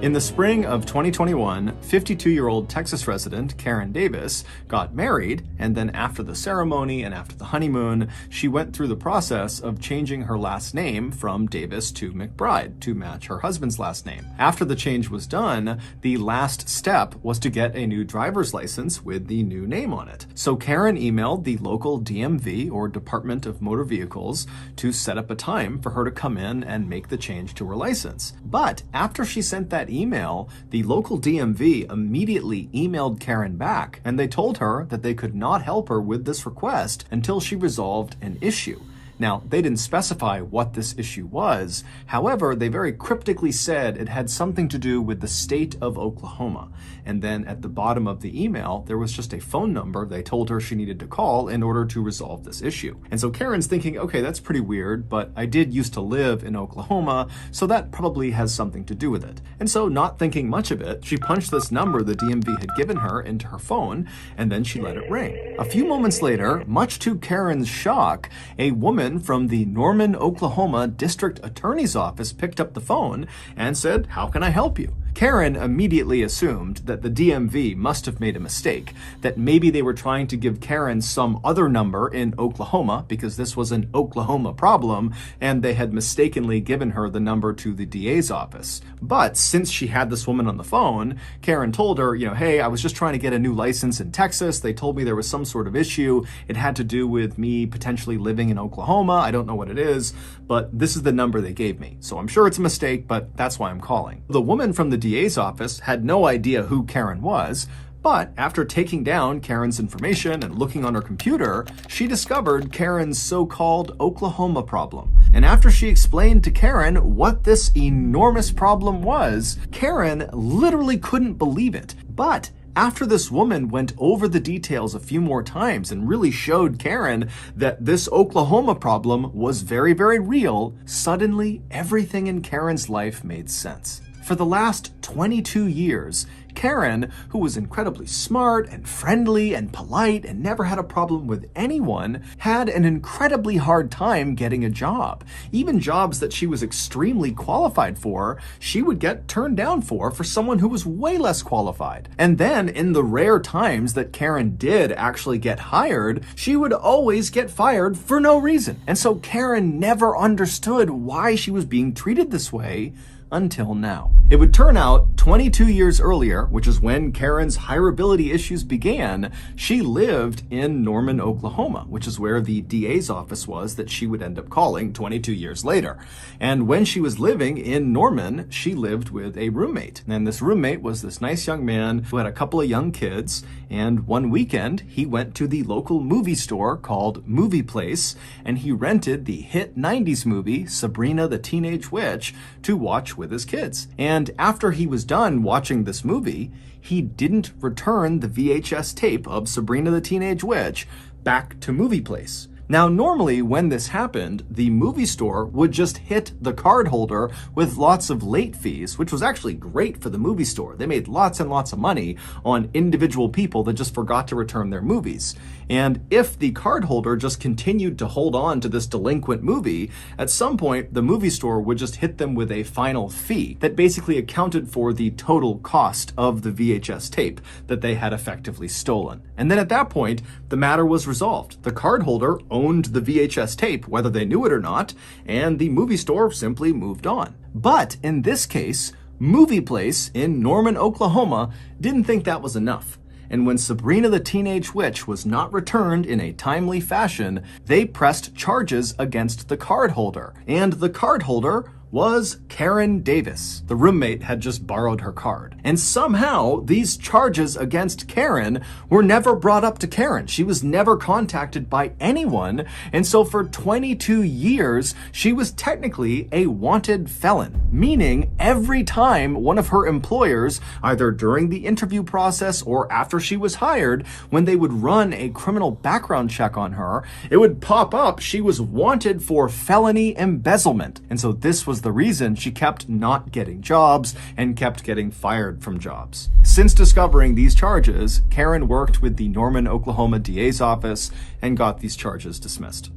In the spring of 2021, 52-year-old Texas resident Karen Davis got married, and then after the ceremony and after the honeymoon, she went through the process of changing her last name from Davis to McBride to match her husband's last name. After the change was done, the last step was to get a new driver's license with the new name on it. So Karen emailed the local DMV, or Department of Motor Vehicles, to set up a time for her to come in and make the change to her license. But after she sent that email, the local DMV immediately emailed Karen back, and they told her that they could not help her with this request until she resolved an issue. Now, they didn't specify what this issue was. However, they very cryptically said it had something to do with the state of Oklahoma. And then at the bottom of the email, there was just a phone number they told her she needed to call in order to resolve this issue. And so Karen's thinking, okay, that's pretty weird, but I did used to live in Oklahoma, so that probably has something to do with it. And so, not thinking much of it, she punched this number the DMV had given her into her phone, and then she let it ring. A few moments later, much to Karen's shock, a woman from the Norman, Oklahoma District Attorney's Office picked up the phone and said, "How can I help you?" Karen immediately assumed that the DMV must have made a mistake, that maybe they were trying to give Karen some other number in Oklahoma because this was an Oklahoma problem, and they had mistakenly given her the number to the DA's office. But since she had this woman on the phone, Karen told her, hey, I was just trying to get a new license in Texas. They told me there was some sort of issue. It had to do with me potentially living in Oklahoma. I don't know what it is, but this is the number they gave me. So I'm sure it's a mistake, but that's why I'm calling. The woman from the DA's office had no idea who Karen was, but after taking down Karen's information and looking on her computer, she discovered Karen's so-called Oklahoma problem. And after she explained to Karen what this enormous problem was, Karen literally couldn't believe it. But after this woman went over the details a few more times and really showed Karen that this Oklahoma problem was very, very real, suddenly everything in Karen's life made sense. For the last 22 years, Karen, who was incredibly smart and friendly and polite and never had a problem with anyone, had an incredibly hard time getting a job. Even jobs that she was extremely qualified for, she would get turned down for someone who was way less qualified. And then, in the rare times that Karen did actually get hired, she would always get fired for no reason. And so Karen never understood why she was being treated this way until now. It would turn out 22 years earlier, which is when Karen's hireability issues began, she lived in Norman, Oklahoma, which is where the DA's office was that she would end up calling 22 years later. And when she was living in Norman, she lived with a roommate. And this roommate was this nice young man who had a couple of young kids. And one weekend, he went to the local movie store called Movie Place, and he rented the hit 90s movie, Sabrina the Teenage Witch, to watch with his kids. And after he was done watching this movie, he didn't return the VHS tape of Sabrina the Teenage Witch back to Movie Place. Now, normally when this happened, the movie store would just hit the card holder with lots of late fees, which was actually great for the movie store. They made lots and lots of money on individual people that just forgot to return their movies. And if the card holder just continued to hold on to this delinquent movie, at some point the movie store would just hit them with a final fee that basically accounted for the total cost of the VHS tape that they had effectively stolen. And then at that point, the matter was resolved. The card holder owned the VHS tape, whether they knew it or not, and the movie store simply moved on. But in this case, Movie Place in Norman, Oklahoma didn't think that was enough. And when Sabrina the Teenage Witch was not returned in a timely fashion, they pressed charges against the card holder. And the card holder was Karen Davis. The roommate had just borrowed her card. And somehow, these charges against Karen were never brought up to Karen. She was never contacted by anyone, and so for 22 years, she was technically a wanted felon, meaning every time one of her employers, either during the interview process or after she was hired, when they would run a criminal background check on her, it would pop up she was wanted for felony embezzlement. And so this was the reason she kept not getting jobs and kept getting fired from jobs. Since discovering these charges, Karen worked with the Norman, Oklahoma DA's office and got these charges dismissed.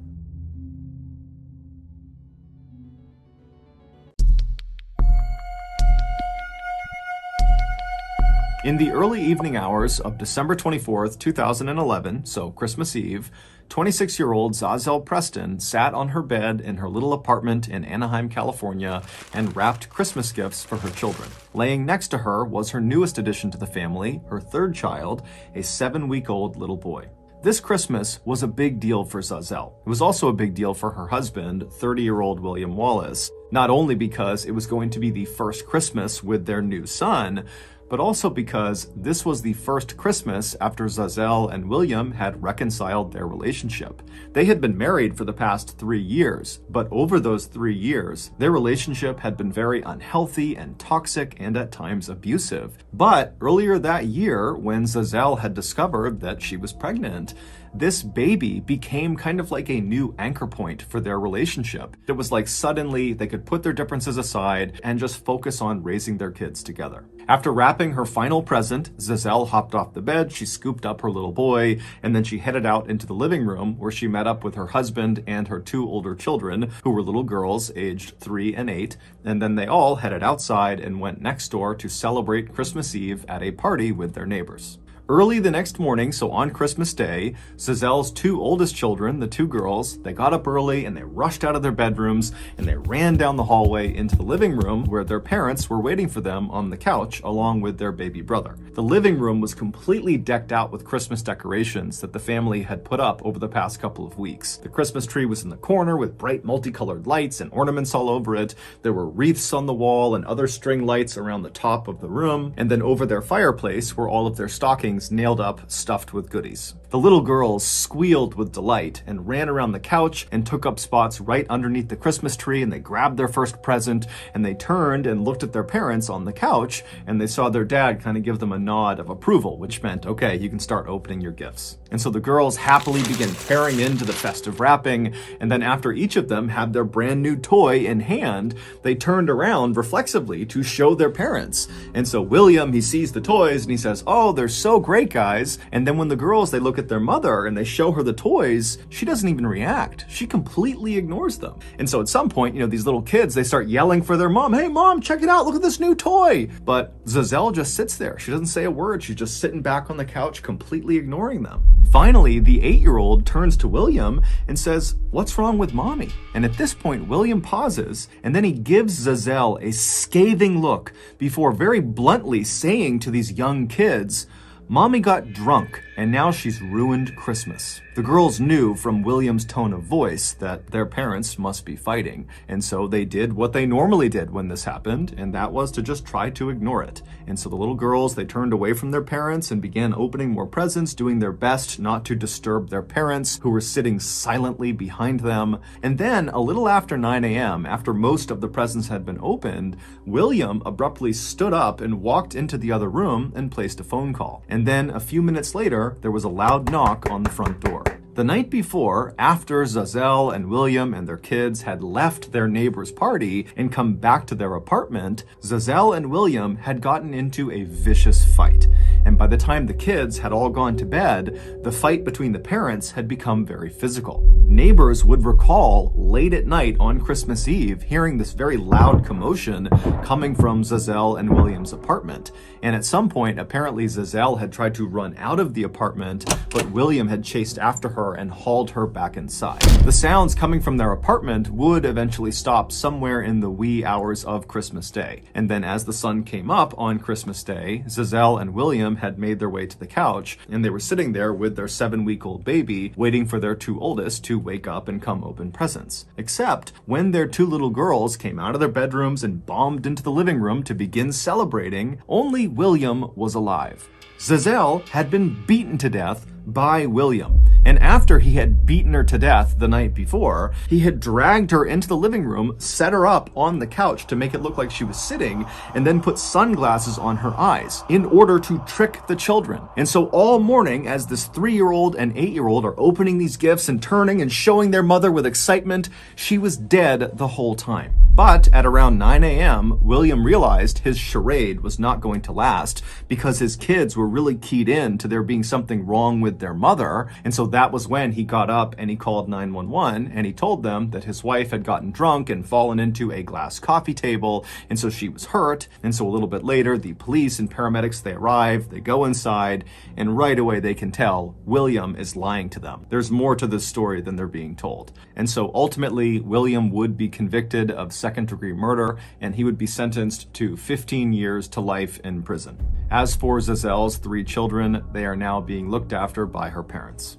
In the early evening hours of December 24th, 2011, so Christmas Eve, 26-year-old Zazel Preston sat on her bed in her little apartment in Anaheim, California, and wrapped Christmas gifts for her children. Laying next to her was her newest addition to the family, her third child, a 7-week-old little boy. This Christmas was a big deal for Zazel. It was also a big deal for her husband, 30-year-old William Wallace, not only because it was going to be the first Christmas with their new son, but also because this was the first Christmas after Zazel and William had reconciled their relationship. They had been married for the past 3 years, but over those 3 years, their relationship had been very unhealthy and toxic and at times abusive. But earlier that year, when Zazel had discovered that she was pregnant, this baby became kind of like a new anchor point for their relationship. It was like suddenly they could put their differences aside and just focus on raising their kids together. After wrapping her final present, Zazel hopped off the bed, she scooped up her little boy, and then she headed out into the living room where she met up with her husband and her 2 older children, who were little girls aged 3 and 8, and then they all headed outside and went next door to celebrate Christmas Eve at a party with their neighbors. Early the next morning, so on Christmas Day, Zazel's 2 oldest children, the 2 girls, they got up early and they rushed out of their bedrooms and they ran down the hallway into the living room where their parents were waiting for them on the couch along with their baby brother. The living room was completely decked out with Christmas decorations that the family had put up over the past couple of weeks. The Christmas tree was in the corner with bright multicolored lights and ornaments all over it. There were wreaths on the wall and other string lights around the top of the room. And then over their fireplace were all of their stockings nailed up, stuffed with goodies. The little girls squealed with delight and ran around the couch and took up spots right underneath the Christmas tree, and they grabbed their first present and they turned and looked at their parents on the couch, and they saw their dad kind of give them a nod of approval, which meant, okay, you can start opening your gifts. And so the girls happily began tearing into the festive wrapping, and then after each of them had their brand new toy in hand, they turned around reflexively to show their parents. And so William, he sees the toys and he says, "Oh, they're so great, guys." And then when the girls, they look at their mother and they show her the toys, she doesn't even react. She completely ignores them. And so at some point, these little kids, they start yelling for their mom, "Hey mom, check it out, look at this new toy." But Zazel just sits there. She doesn't say a word. She's just sitting back on the couch, completely ignoring them. Finally, the 8-year-old turns to William and says, "What's wrong with mommy?" And at this point, William pauses and then he gives Zazel a scathing look before very bluntly saying to these young kids, "Mommy got drunk, and now she's ruined Christmas." The girls knew from William's tone of voice that their parents must be fighting, and so they did what they normally did when this happened, and that was to just try to ignore it. And so the little girls, they turned away from their parents and began opening more presents, doing their best not to disturb their parents, who were sitting silently behind them. And then, a little after 9 a.m., after most of the presents had been opened, William abruptly stood up and walked into the other room and placed a phone call. And then, a few minutes later, there was a loud knock on the front door. The night before, after Zazel and William and their kids had left their neighbor's party and come back to their apartment, Zazel and William had gotten into a vicious fight. And by the time the kids had all gone to bed, the fight between the parents had become very physical. Neighbors would recall late at night on Christmas Eve hearing this very loud commotion coming from Zazel and William's apartment. And at some point, apparently Zazel had tried to run out of the apartment, but William had chased after her and hauled her back inside. The sounds coming from their apartment would eventually stop somewhere in the wee hours of Christmas Day. And then as the sun came up on Christmas Day, Zazel and William had made their way to the couch, and they were sitting there with their 7-week-old baby, waiting for their 2 oldest to wake up and come open presents. Except when their 2 little girls came out of their bedrooms and bombed into the living room to begin celebrating, only William was alive. Zazel had been beaten to death by William. And after he had beaten her to death the night before, he had dragged her into the living room, set her up on the couch to make it look like she was sitting, and then put sunglasses on her eyes in order to trick the children. And so all morning, as this 3-year-old and 8-year-old are opening these gifts and turning and showing their mother with excitement, she was dead the whole time. But at around 9 a.m., William realized his charade was not going to last because his kids were really keyed in to there being something wrong with with their mother. And so that was when he got up and he called 911 and he told them that his wife had gotten drunk and fallen into a glass coffee table, and so she was hurt. And so a little bit later, the police and paramedics, they arrive, they go inside, and right away they can tell William is lying to them. There's more to this story than they're being told. And so ultimately, William would be convicted of second-degree murder, and he would be sentenced to 15 years to life in prison. As for Zazelle's 3 children, they are now being looked after by her parents.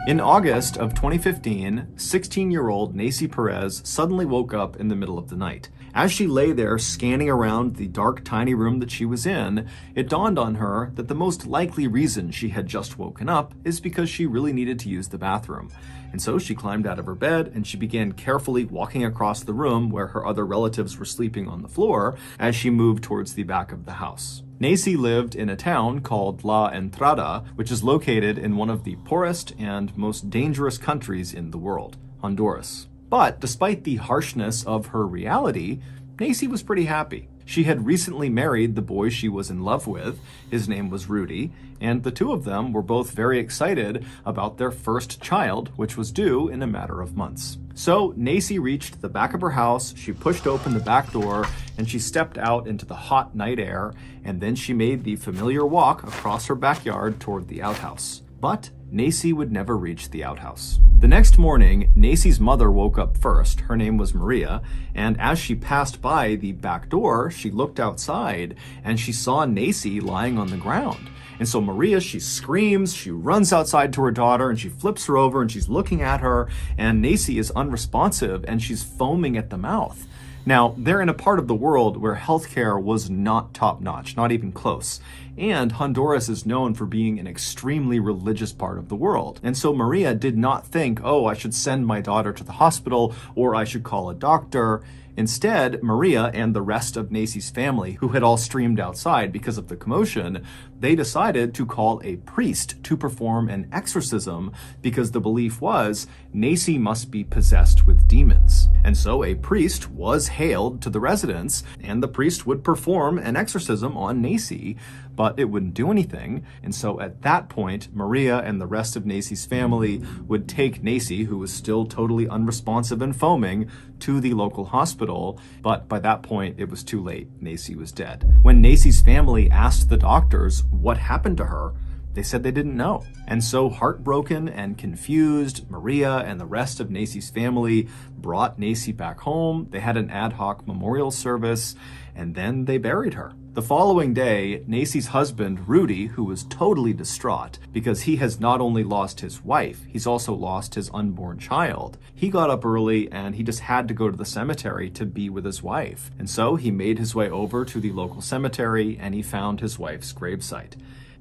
In August of 2015, 16-year-old Nacy Perez suddenly woke up in the middle of the night. As she lay there scanning around the dark, tiny room that she was in, it dawned on her that the most likely reason she had just woken up is because she really needed to use the bathroom. And so she climbed out of her bed and she began carefully walking across the room where her other relatives were sleeping on the floor as she moved towards the back of the house. Nacy lived in a town called La Entrada, which is located in one of the poorest and most dangerous countries in the world, Honduras. But despite the harshness of her reality, Nacy was pretty happy. She had recently married the boy she was in love with. His name was Rudy, and the two of them were both very excited about their first child, which was due in a matter of months. So Nacy reached the back of her house, she pushed open the back door, and she stepped out into the hot night air, and then she made the familiar walk across her backyard toward the outhouse. But Nacy would never reach the outhouse. The next morning, Nacy's mother woke up first. Her name was Maria, and as she passed by the back door, she looked outside and she saw Nacy lying on the ground. And so Maria, she screams, she runs outside to her daughter, and she flips her over and she's looking at her, and Nacy is unresponsive and she's foaming at the mouth. Now, they're in a part of the world where healthcare was not top-notch, not even close. And Honduras is known for being an extremely religious part of the world. And so Maria did not think, oh, I should send my daughter to the hospital or I should call a doctor. Instead, Maria and the rest of Nacy's family, who had all streamed outside because of the commotion, they decided to call a priest to perform an exorcism because the belief was Nacy must be possessed with demons. And so a priest was hailed to the residence, and the priest would perform an exorcism on Nacy, but it wouldn't do anything. And so at that point, Maria and the rest of Nacy's family would take Nacy, who was still totally unresponsive and foaming, to the local hospital. But by that point, it was too late. Nacy was dead. When Nacy's family asked the doctors what happened to her, they said they didn't know. And so heartbroken and confused, Maria and the rest of Nacy's family brought Nacy back home. They had an ad hoc memorial service, and then they buried her. The following day, Nacy's husband, Rudy, who was totally distraught because he has not only lost his wife, he's also lost his unborn child. He got up early and he just had to go to the cemetery to be with his wife. And so he made his way over to the local cemetery and he found his wife's gravesite.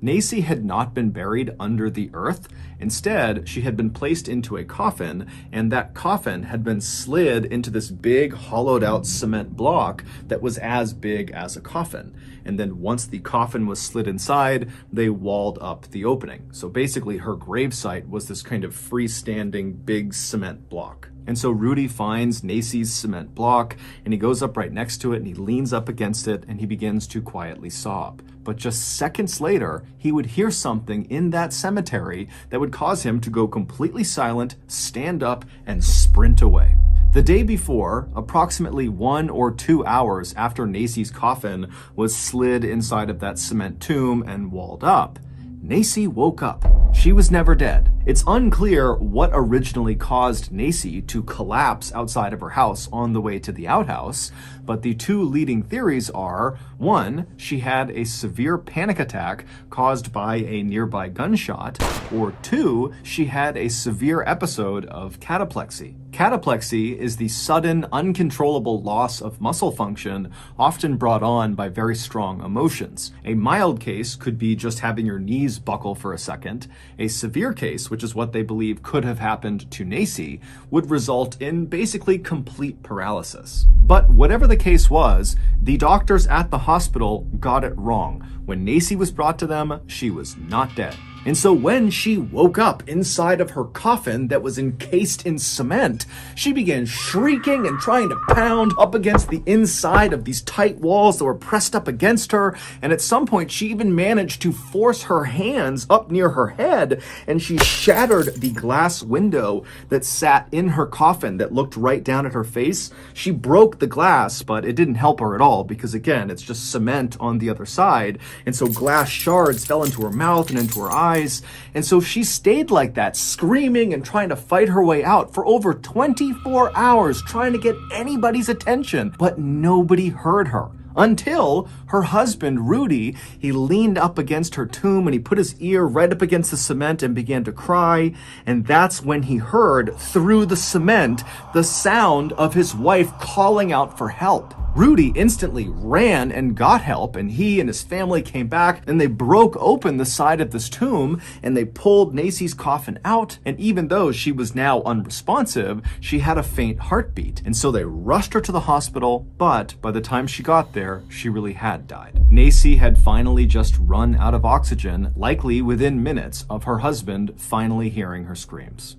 Nacy had not been buried under the earth. Instead, she had been placed into a coffin, and that coffin had been slid into this big hollowed out cement block that was as big as a coffin. And then once the coffin was slid inside, they walled up the opening. So basically her gravesite was this kind of freestanding big cement block. And so Rudy finds Nacy's cement block and he goes up right next to it and he leans up against it and he begins to quietly sob. But just seconds later, he would hear something in that cemetery that would cause him to go completely silent, stand up, and sprint away. The day before, approximately 1 or 2 hours after Nacy's coffin was slid inside of that cement tomb and walled up, Nacy woke up. She was never dead. It's unclear what originally caused Nacy to collapse outside of her house on the way to the outhouse, but the two leading theories are, 1, she had a severe panic attack caused by a nearby gunshot, or 2, she had a severe episode of cataplexy. Cataplexy is the sudden, uncontrollable loss of muscle function, often brought on by very strong emotions. A mild case could be just having your knees buckle for a second. A severe case, which is what they believe could have happened to Nacy, would result in basically complete paralysis. But whatever the case was, the doctors at the hospital got it wrong. When Nacy was brought to them, she was not dead. And so when she woke up inside of her coffin that was encased in cement, she began shrieking and trying to pound up against the inside of these tight walls that were pressed up against her. And at some point, she even managed to force her hands up near her head, and she shattered the glass window that sat in her coffin that looked right down at her face. She broke the glass, but it didn't help her at all because, again, it's just cement on the other side. And so glass shards fell into her mouth and into her eyes. And so she stayed like that, screaming and trying to fight her way out for over 24 hours, trying to get anybody's attention. But nobody heard her. Until her husband, Rudy, he leaned up against her tomb and he put his ear right up against the cement and began to cry. And that's when he heard through the cement the sound of his wife calling out for help. Rudy instantly ran and got help, and he and his family came back and they broke open the side of this tomb and they pulled Nacy's coffin out. And even though she was now unresponsive, she had a faint heartbeat. And so they rushed her to the hospital, but by the time she got there, she really had died. Nacy had finally just run out of oxygen, likely within minutes of her husband finally hearing her screams.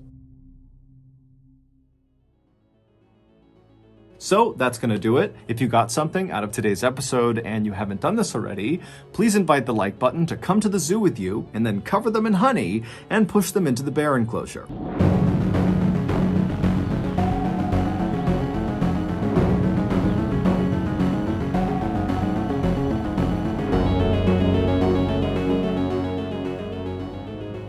So that's going to do it. If you got something out of today's episode and you haven't done this already, please invite the like button to come to the zoo with you and then cover them in honey and push them into the bear enclosure.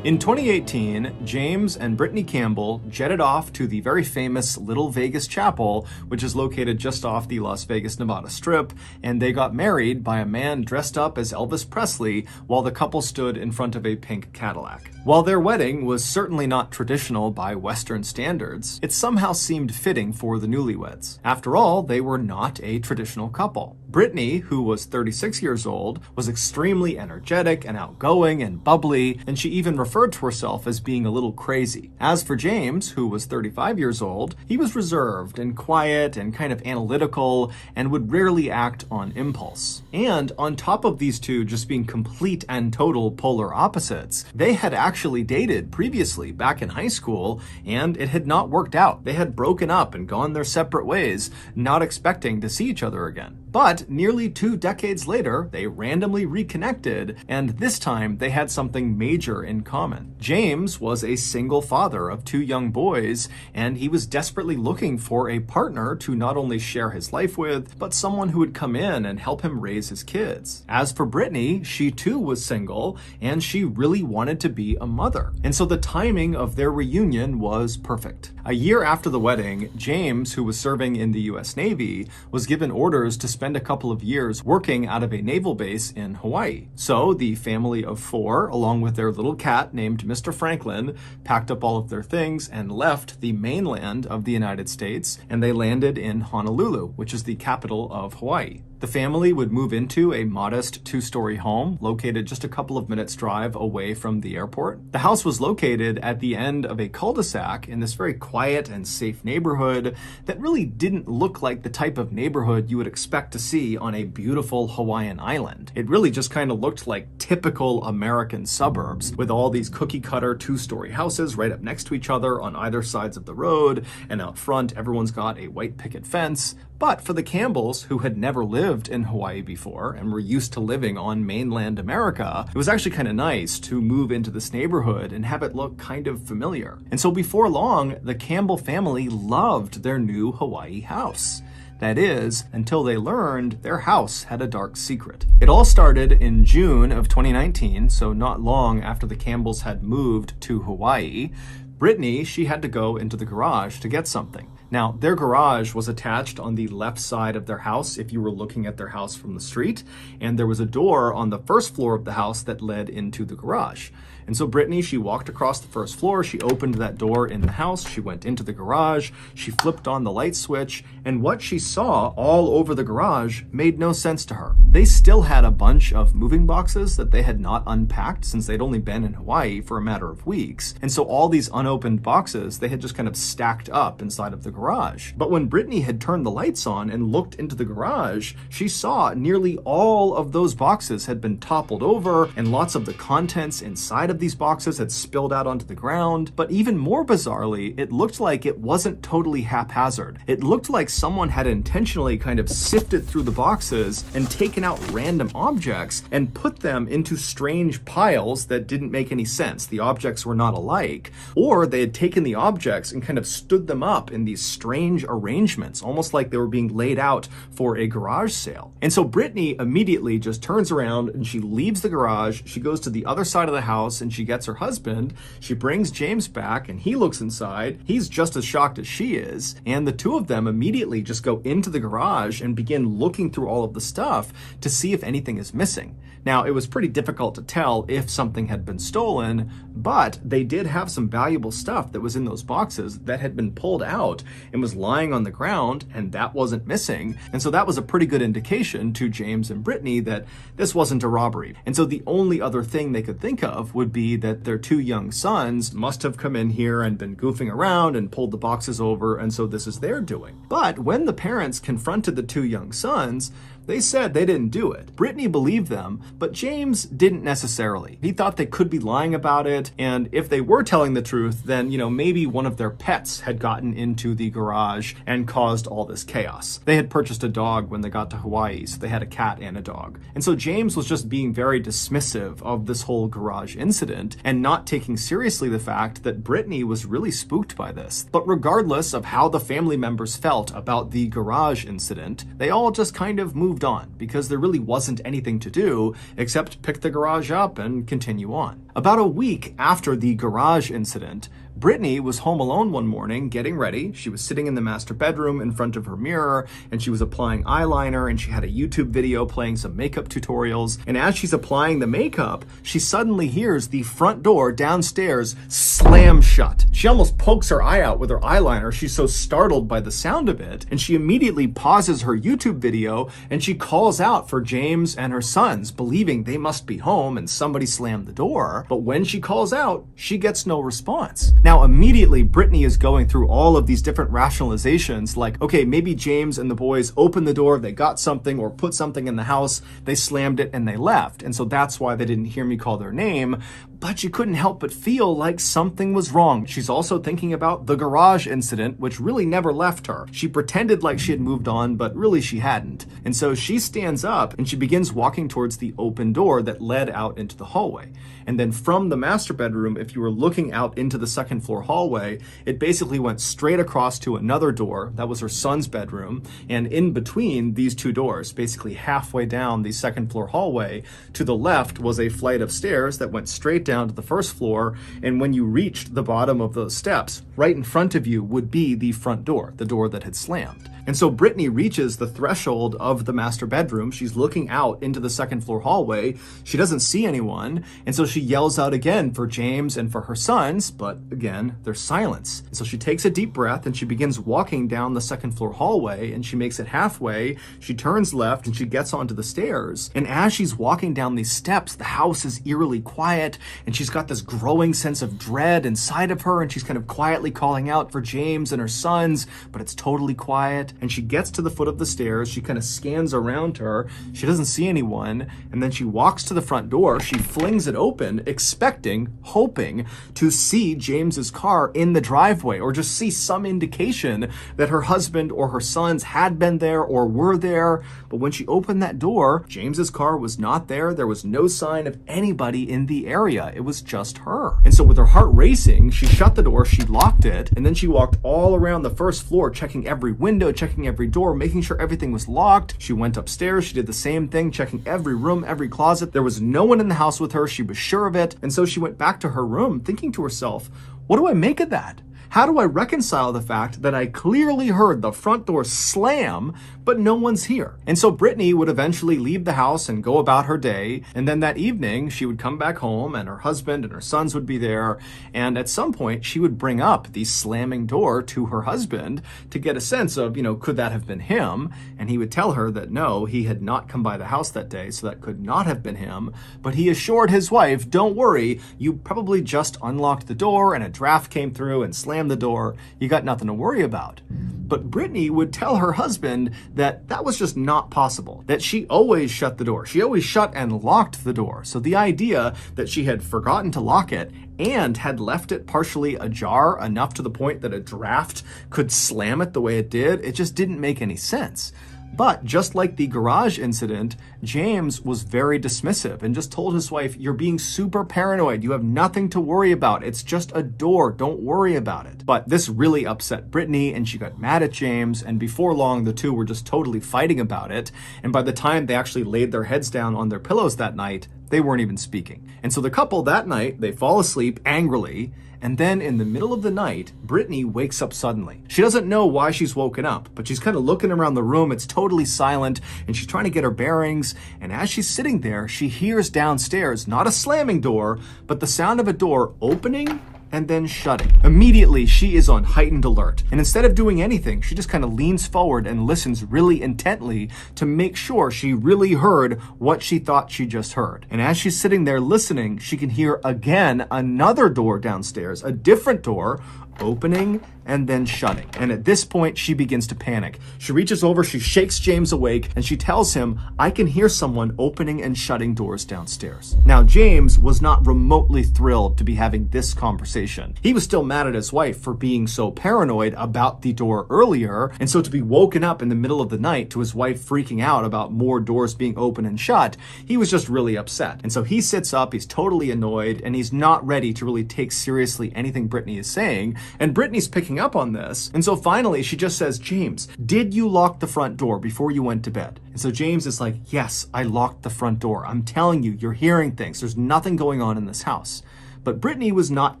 In 2018, James and Brittany Campbell jetted off to the very famous Little Vegas Chapel, which is located just off the Las Vegas, Nevada Strip, and they got married by a man dressed up as Elvis Presley while the couple stood in front of a pink Cadillac. While their wedding was certainly not traditional by Western standards, it somehow seemed fitting for the newlyweds. After all, they were not a traditional couple. Brittany, who was 36 years old, was extremely energetic and outgoing and bubbly, and she even referred to herself as being a little crazy. As for James, who was 35 years old, he was reserved and quiet and kind of analytical and would rarely act on impulse. And on top of these two just being complete and total polar opposites, they had actually dated previously back in high school, and it had not worked out. They had broken up and gone their separate ways, not expecting to see each other again. But nearly 2 decades later, they randomly reconnected, and this time they had something major in common. James was a single father of 2 young boys, and he was desperately looking for a partner to not only share his life with, but someone who would come in and help him raise his kids. As for Brittany, she too was single, and she really wanted to be a mother. And so the timing of their reunion was perfect. A year after the wedding, James, who was serving in the US Navy, was given orders to spend a couple of years working out of a naval base in Hawaii. So the family of 4, along with their little cat named Mr. Franklin, packed up all of their things and left the mainland of the United States, and they landed in Honolulu, which is the capital of Hawaii. The family would move into a modest 2-story home located just a couple of minutes drive away from the airport. The house was located at the end of a cul-de-sac in this very quiet and safe neighborhood that really didn't look like the type of neighborhood you would expect to see on a beautiful Hawaiian island. It really just kind of looked like typical American suburbs with all these cookie-cutter 2-story houses right up next to each other on either sides of the road, and out front everyone's got a white picket fence. But for the Campbells, who had never lived in Hawaii before and were used to living on mainland America, it was actually kind of nice to move into this neighborhood and have it look kind of familiar. And so before long, the Campbell family loved their new Hawaii house. That is, until they learned their house had a dark secret. It all started in June of 2019, so not long after the Campbells had moved to Hawaii. Brittany, she had to go into the garage to get something. Now, their garage was attached on the left side of their house if you were looking at their house from the street, and there was a door on the first floor of the house that led into the garage. And so Brittany, she walked across the first floor, she opened that door in the house, she went into the garage, she flipped on the light switch, and what she saw all over the garage made no sense to her. They still had a bunch of moving boxes that they had not unpacked since they'd only been in Hawaii for a matter of weeks. And so all these unopened boxes, they had just kind of stacked up inside of the garage. But when Brittany had turned the lights on and looked into the garage, she saw nearly all of those boxes had been toppled over, and lots of the contents inside of of these boxes had spilled out onto the ground, but even more bizarrely, it looked like it wasn't totally haphazard. It looked like someone had intentionally kind of sifted through the boxes and taken out random objects and put them into strange piles that didn't make any sense. The objects were not alike, or they had taken the objects and kind of stood them up in these strange arrangements, almost like they were being laid out for a garage sale. And so Brittany immediately just turns around and she leaves the garage. She goes to the other side of the house and she gets her husband. She brings James back and he looks inside. He's just as shocked as she is. And the two of them immediately just go into the garage and begin looking through all of the stuff to see if anything is missing. Now, it was pretty difficult to tell if something had been stolen, but they did have some valuable stuff that was in those boxes that had been pulled out and was lying on the ground, and that wasn't missing. And so that was a pretty good indication to James and Brittany that this wasn't a robbery. And so the only other thing they could think of would be that their two young sons must have come in here and been goofing around and pulled the boxes over, and so this is their doing. But when the parents confronted the two young sons, they said they didn't do it. Brittany believed them, but James didn't necessarily. He thought they could be lying about it, and if they were telling the truth, then, maybe one of their pets had gotten into the garage and caused all this chaos. They had purchased a dog when they got to Hawaii, so they had a cat and a dog. And so James was just being very dismissive of this whole garage incident and not taking seriously the fact that Brittany was really spooked by this. But regardless of how the family members felt about the garage incident, they all just kind of moved on because there really wasn't anything to do except pick the garage up and continue on. About a week after the garage incident, Brittany was home alone one morning getting ready. She was sitting in the master bedroom in front of her mirror and she was applying eyeliner and she had a YouTube video playing some makeup tutorials. And as she's applying the makeup, she suddenly hears the front door downstairs slam shut. She almost pokes her eye out with her eyeliner. She's so startled by the sound of it. And she immediately pauses her YouTube video and she calls out for James and her sons, believing they must be home and somebody slammed the door. But when she calls out, she gets no response. Now, immediately, Brittany is going through all of these different rationalizations like, okay, maybe James and the boys opened the door, they got something or put something in the house, they slammed it and they left. And so that's why they didn't hear me call their name. But she couldn't help but feel like something was wrong. She's also thinking about the garage incident, which really never left her. She pretended like she had moved on, but really she hadn't. And so she stands up and she begins walking towards the open door that led out into the hallway. And then from the master bedroom, if you were looking out into the second floor hallway, it basically went straight across to another door. That was her son's bedroom. And in between these two doors, basically halfway down the second floor hallway, to the left was a flight of stairs that went straight down to the first floor. And when you reached the bottom of those steps, right in front of you would be the front door, the door that had slammed. And so Brittany reaches the threshold of the master bedroom. She's looking out into the second floor hallway. She doesn't see anyone. And so she yells out again for James and for her sons, but again, there's silence. And so she takes a deep breath and she begins walking down the second floor hallway, and she makes it halfway. She turns left and she gets onto the stairs. And as she's walking down these steps, the house is eerily quiet and she's got this growing sense of dread inside of her, and she's kind of quietly calling out for James and her sons, but it's totally quiet. And she gets to the foot of the stairs. She kind of scans around her. She doesn't see anyone. And then she walks to the front door. She flings it open, expecting, hoping to see James's car in the driveway or just see some indication that her husband or her sons had been there or were there. But when she opened that door, James's car was not there. There was no sign of anybody in the area. It was just her. And so with her heart racing, she shut the door, she locked it, and then she walked all around the first floor, checking every window, checking every door, making sure everything was locked. She went upstairs. She did the same thing, checking every room, every closet. There was no one in the house with her. She was sure of it. And so she went back to her room thinking to herself, what do I make of that? How do I reconcile the fact that I clearly heard the front door slam, but no one's here? And so Brittany would eventually leave the house and go about her day. And then that evening, she would come back home and her husband and her sons would be there. And at some point, she would bring up the slamming door to her husband to get a sense of, could that have been him? And he would tell her that no, he had not come by the house that day, so that could not have been him. But he assured his wife, don't worry, you probably just unlocked the door and a draft came through and slammed the door. You got nothing to worry about. But Brittany would tell her husband that that was just not possible, that she always shut the door. She always shut and locked the door. So the idea that she had forgotten to lock it and had left it partially ajar enough to the point that a draft could slam it the way it did, it just didn't make any sense. But just like the garage incident, James was very dismissive and just told his wife, "You're being super paranoid. You have nothing to worry about. It's just a door. Don't worry about it." But this really upset Brittany, and she got mad at James, and before long the two were just totally fighting about it. And by the time they actually laid their heads down on their pillows that night, they weren't even speaking. And so the couple that night, they fall asleep angrily, and then in the middle of the night, Brittany wakes up suddenly. She doesn't know why she's woken up, but she's kind of looking around the room. It's totally silent, and she's trying to get her bearings. And as she's sitting there, she hears downstairs, not a slamming door, but the sound of a door opening and then shutting. Immediately, she is on heightened alert. And instead of doing anything, she just kind of leans forward and listens really intently to make sure she really heard what she thought she just heard. And as she's sitting there listening, she can hear again another door downstairs, a different door, opening and then shutting. And at this point, she begins to panic. She reaches over, she shakes James awake, and she tells him, "I can hear someone opening and shutting doors downstairs." Now, James was not remotely thrilled to be having this conversation. He was still mad at his wife for being so paranoid about the door earlier, and so to be woken up in the middle of the night to his wife freaking out about more doors being open and shut, he was just really upset. And so he sits up, he's totally annoyed, and he's not ready to really take seriously anything Brittany is saying, and Brittany's picking up on this. And so finally she just says, "James, did you lock the front door before you went to bed?" And so James is like, "Yes, I locked the front door. I'm telling you, you're hearing things. There's nothing going on in this house." But Brittany was not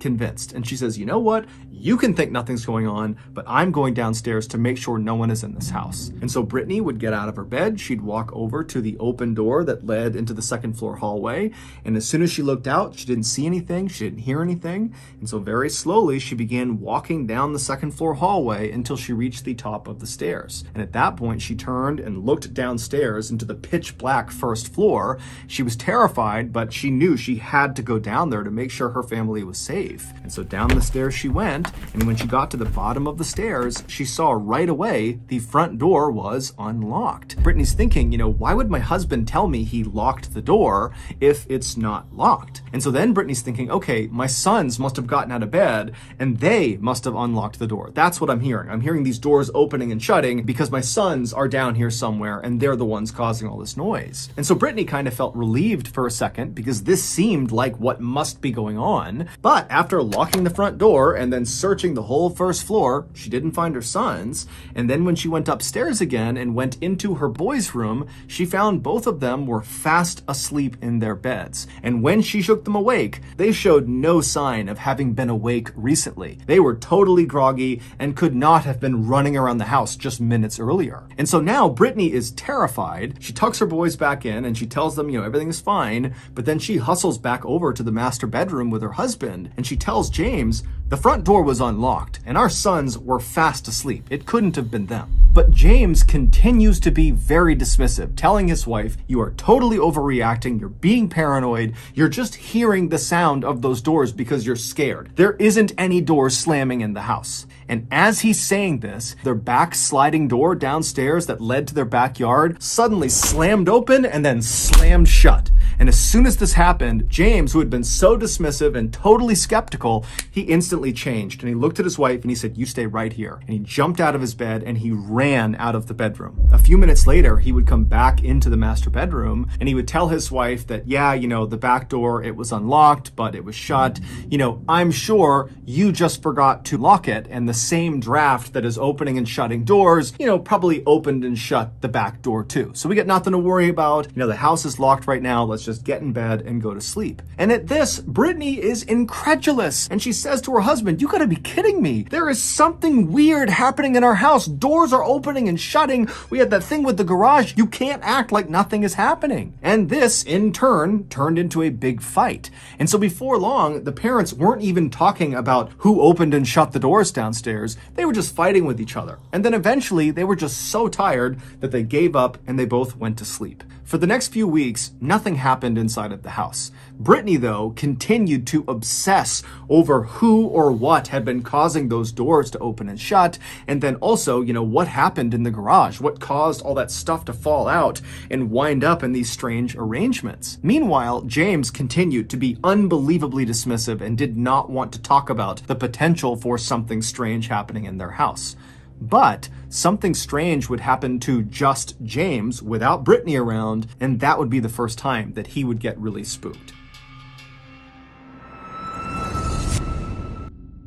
convinced, and she says, "You know what? You can think nothing's going on, but I'm going downstairs to make sure no one is in this house." And so Brittany would get out of her bed, she'd walk over to the open door that led into the second floor hallway, and as soon as she looked out, she didn't see anything, she didn't hear anything, and so very slowly she began walking down the second floor hallway until she reached the top of the stairs. And at that point, she turned and looked downstairs into the pitch black first floor. She was terrified, but she knew she had to go down there to make sure her family was safe. And so down the stairs she went, and when she got to the bottom of the stairs, she saw right away the front door was unlocked. Brittany's thinking, why would my husband tell me he locked the door if it's not locked? And so then Brittany's thinking, okay, my sons must have gotten out of bed and they must have unlocked the door. That's what I'm hearing. I'm hearing these doors opening and shutting because my sons are down here somewhere and they're the ones causing all this noise. And so Brittany kind of felt relieved for a second because this seemed like what must be going on. But after locking the front door and then searching the whole first floor, she didn't find her sons. And then when she went upstairs again and went into her boys' room, she found both of them were fast asleep in their beds. And when she shook them awake, they showed no sign of having been awake recently. They were totally groggy and could not have been running around the house just minutes earlier. And so now Brittany is terrified. She tucks her boys back in and she tells them, everything's fine. But then she hustles back over to the master bedroom with her husband and she tells James, "The front door was unlocked and our sons were fast asleep. It couldn't have been them." But James continues to be very dismissive, telling his wife, "You are totally overreacting. You're being paranoid. You're just hearing the sound of those doors because you're scared. There isn't any doors slamming in the house." And as he's saying this, their back sliding door downstairs that led to their backyard suddenly slammed open and then slammed shut. And as soon as this happened, James, who had been so dismissive and totally skeptical, he instantly changed. And he looked at his wife and he said, "You stay right here." And he jumped out of his bed and he ran out of the bedroom. A few minutes later, he would come back into the master bedroom and he would tell his wife that, the back door, it was unlocked, but it was shut. "I'm sure you just forgot to lock it. And the same draft that is opening and shutting doors, probably opened and shut the back door too. So we got nothing to worry about. The house is locked right now. Let's just get in bed and go to sleep." And at this, Brittany is incredulous. And she says to her husband, "You gotta be kidding me. There is something weird happening in our house. Doors are opening and shutting. We had that thing with the garage. You can't act like nothing is happening." And this, in turn, turned into a big fight. And so before long, the parents weren't even talking about who opened and shut the doors downstairs. They were just fighting with each other. And then eventually, they were just so tired that they gave up and they both went to sleep. For the next few weeks, nothing happened inside of the house. Brittany, though, continued to obsess over who or what had been causing those doors to open and shut, and then also, what happened in the garage, what caused all that stuff to fall out and wind up in these strange arrangements. Meanwhile, James continued to be unbelievably dismissive and did not want to talk about the potential for something strange happening in their house. But something strange would happen to just James without Brittany around, and that would be the first time that he would get really spooked.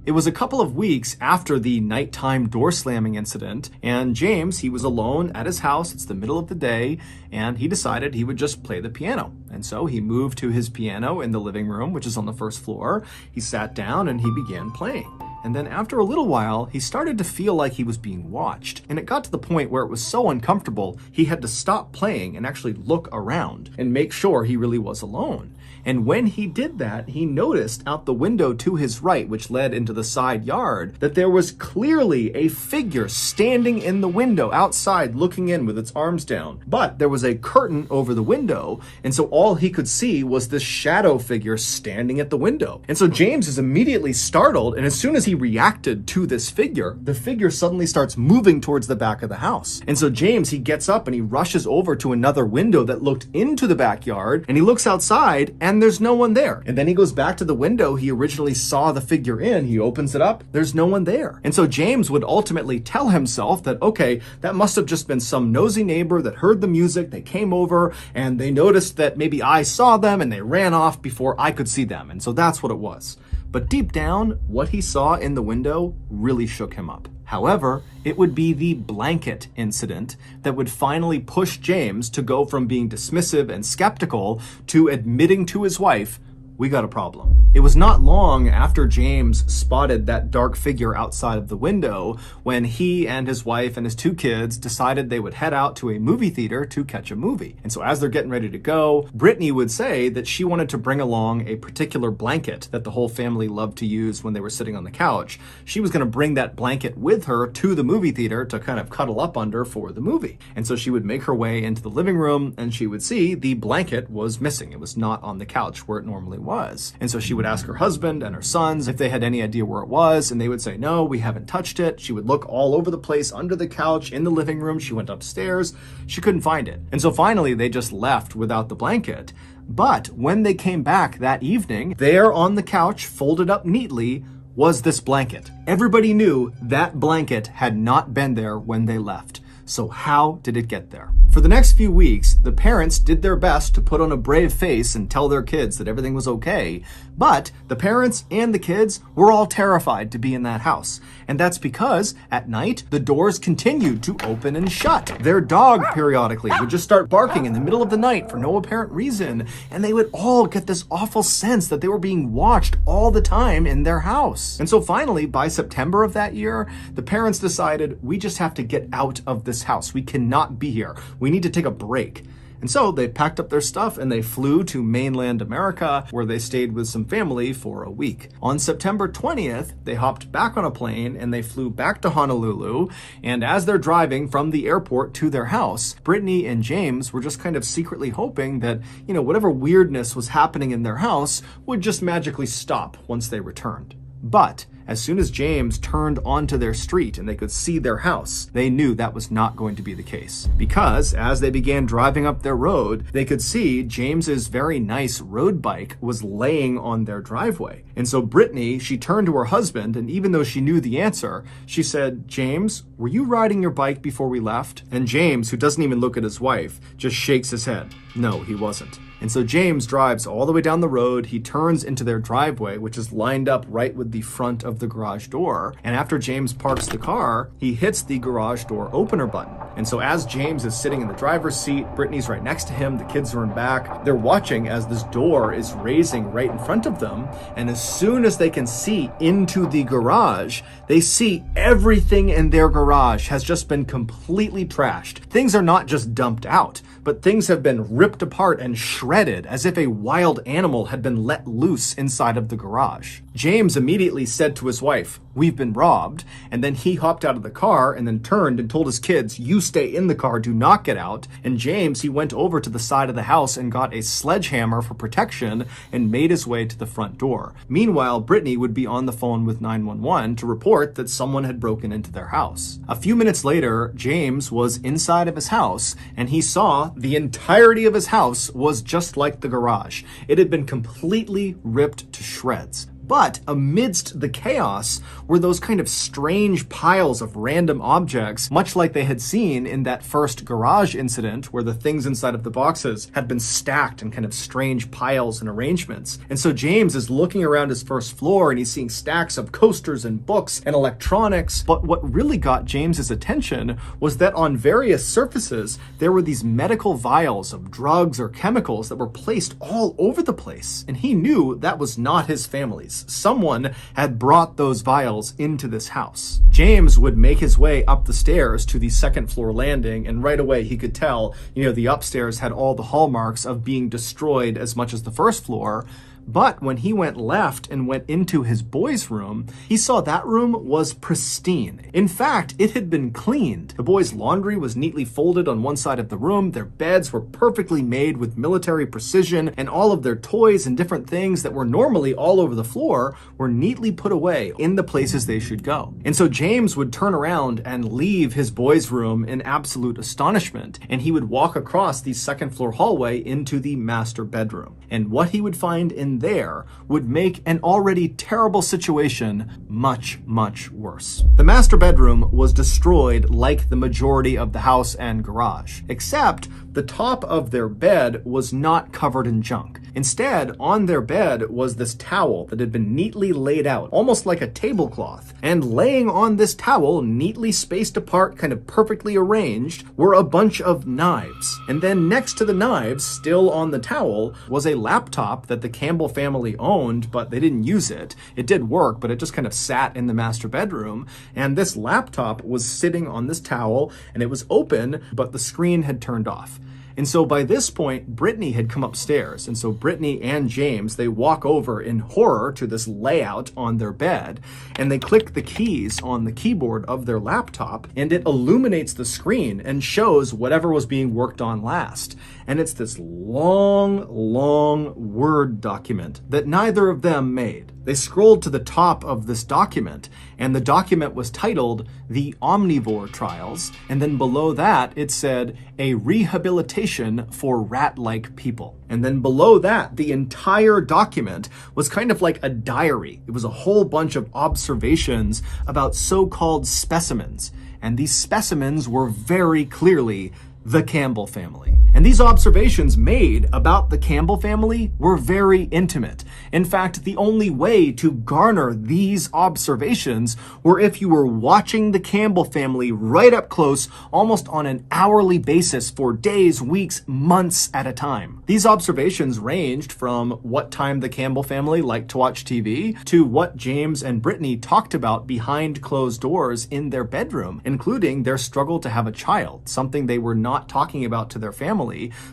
It was a couple of weeks after the nighttime door slamming incident, and James, he was alone at his house. It's the middle of the day, and he decided he would just play the piano. And so he moved to his piano in the living room, which is on the first floor. He sat down and he began playing. And then after a little while, he started to feel like he was being watched. And it got to the point where it was so uncomfortable, he had to stop playing and actually look around and make sure he really was alone. And when he did that, he noticed out the window to his right, which led into the side yard, that there was clearly a figure standing in the window outside looking in with its arms down. But there was a curtain over the window, and so all he could see was this shadow figure standing at the window. And so James is immediately startled, and as soon as he reacted to this figure, the figure suddenly starts moving towards the back of the house. And so James, he gets up and he rushes over to another window that looked into the backyard, and he looks outside, and there's no one there. And then he goes back to the window he originally saw the figure in. He opens it up. There's no one there. And so James would ultimately tell himself that, okay, that must have just been some nosy neighbor that heard the music. They came over and they noticed that maybe I saw them and they ran off before I could see them. And so that's what it was. But deep down, what he saw in the window really shook him up. However, it would be the blanket incident that would finally push James to go from being dismissive and skeptical to admitting to his wife, we got a problem. It was not long after James spotted that dark figure outside of the window when he and his wife and his two kids decided they would head out to a movie theater to catch a movie. And so as they're getting ready to go, Brittany would say that she wanted to bring along a particular blanket that the whole family loved to use when they were sitting on the couch. She was going to bring that blanket with her to the movie theater to kind of cuddle up under for the movie. And so she would make her way into the living room and she would see the blanket was missing. It was not on the couch where it normally was. And so she would ask her husband and her sons if they had any idea where it was, and they would say, no, we haven't touched it. She would look all over the place, under the couch, in the living room. She went upstairs. She couldn't find it. And so finally, they just left without the blanket. But when they came back that evening, there on the couch, folded up neatly, was this blanket. Everybody knew that blanket had not been there when they left. So how did it get there? For the next few weeks, the parents did their best to put on a brave face and tell their kids that everything was okay, but the parents and the kids were all terrified to be in that house. And that's because at night, the doors continued to open and shut. Their dog periodically would just start barking in the middle of the night for no apparent reason, and they would all get this awful sense that they were being watched all the time in their house. And so finally, by September of that year, the parents decided, we just have to get out of this house. We cannot be here. We need to take a break. And so they packed up their stuff and they flew to mainland America, where they stayed with some family for a week. On September 20th, they hopped back on a plane and they flew back to Honolulu. And as they're driving from the airport to their house, Brittany and James were just kind of secretly hoping that, whatever weirdness was happening in their house would just magically stop once they returned. But as soon as James turned onto their street and they could see their house, they knew that was not going to be the case. Because as they began driving up their road, they could see James's very nice road bike was laying on their driveway. And so Brittany, she turned to her husband, and even though she knew the answer, she said, James, were you riding your bike before we left? And James, who doesn't even look at his wife, just shakes his head. No, he wasn't. And so James drives all the way down the road. He turns into their driveway, which is lined up right with the front of the garage door. And after James parks the car, he hits the garage door opener button. And so as James is sitting in the driver's seat, Brittany's right next to him, the kids are in back. They're watching as this door is raising right in front of them. And as soon as they can see into the garage, they see everything in their garage has just been completely trashed. Things are not just dumped out, but things have been ripped apart and shredded as if a wild animal had been let loose inside of the garage. James immediately said to his wife, "We've been robbed," and then he hopped out of the car and then turned and told his kids, "You stay in the car, do not get out." And James, he went over to the side of the house and got a sledgehammer for protection and made his way to the front door. Meanwhile, Brittany would be on the phone with 911 to report that someone had broken into their house. A few minutes later, James was inside of his house and he saw the entirety of his house was just like the garage. It had been completely ripped to shreds. But amidst the chaos were those kind of strange piles of random objects, much like they had seen in that first garage incident where the things inside of the boxes had been stacked in kind of strange piles and arrangements. And so James is looking around his first floor and he's seeing stacks of coasters and books and electronics. But what really got James's attention was that on various surfaces, there were these medical vials of drugs or chemicals that were placed all over the place. And he knew that was not his family's. Someone had brought those vials into this house. James would make his way up the stairs to the second floor landing, and right away he could tell, the upstairs had all the hallmarks of being destroyed as much as the first floor. But when he went left and went into his boys' room, he saw that room was pristine. In fact, it had been cleaned. The boys' laundry was neatly folded on one side of the room, their beds were perfectly made with military precision, and all of their toys and different things that were normally all over the floor were neatly put away in the places they should go. And so James would turn around and leave his boys' room in absolute astonishment, and he would walk across the second floor hallway into the master bedroom. And what he would find in there would make an already terrible situation much, much worse. The master bedroom was destroyed like the majority of the house and garage, except the top of their bed was not covered in junk. Instead, on their bed was this towel that had been neatly laid out, almost like a tablecloth. And laying on this towel, neatly spaced apart, kind of perfectly arranged, were a bunch of knives. And then next to the knives, still on the towel, was a laptop that the Campbell family owned, but they didn't use it. It did work, but it just kind of sat in the master bedroom. And this laptop was sitting on this towel, and it was open, but the screen had turned off. And so by this point, Brittany had come upstairs. And so Brittany and James, they walk over in horror to this layout on their bed, and they click the keys on the keyboard of their laptop, and it illuminates the screen and shows whatever was being worked on last. And it's this long, long Word document that neither of them made. They scrolled to the top of this document, and the document was titled The Omnivore Trials, and then below that it said, A Rehabilitation for Rat-like People. And then below that, the entire document was kind of like a diary. It was a whole bunch of observations about so-called specimens, and these specimens were very clearly the Campbell family. And these observations made about the Campbell family were very intimate. In fact, the only way to garner these observations were if you were watching the Campbell family right up close, almost on an hourly basis for days, weeks, months at a time. These observations ranged from what time the Campbell family liked to watch TV to what James and Brittany talked about behind closed doors in their bedroom, including their struggle to have a child, something they were not talking about to their family.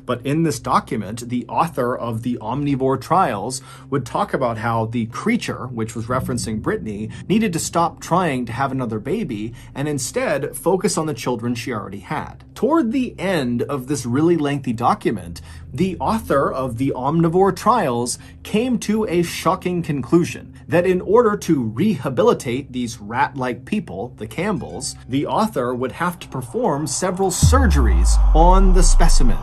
But in this document, the author of the Omnivore Trials would talk about how the creature, which was referencing Brittany, needed to stop trying to have another baby and instead focus on the children she already had. Toward the end of this really lengthy document, the author of the Omnivore Trials came to a shocking conclusion that in order to rehabilitate these rat-like people, the Campbells, the author would have to perform several surgeries on the specimens.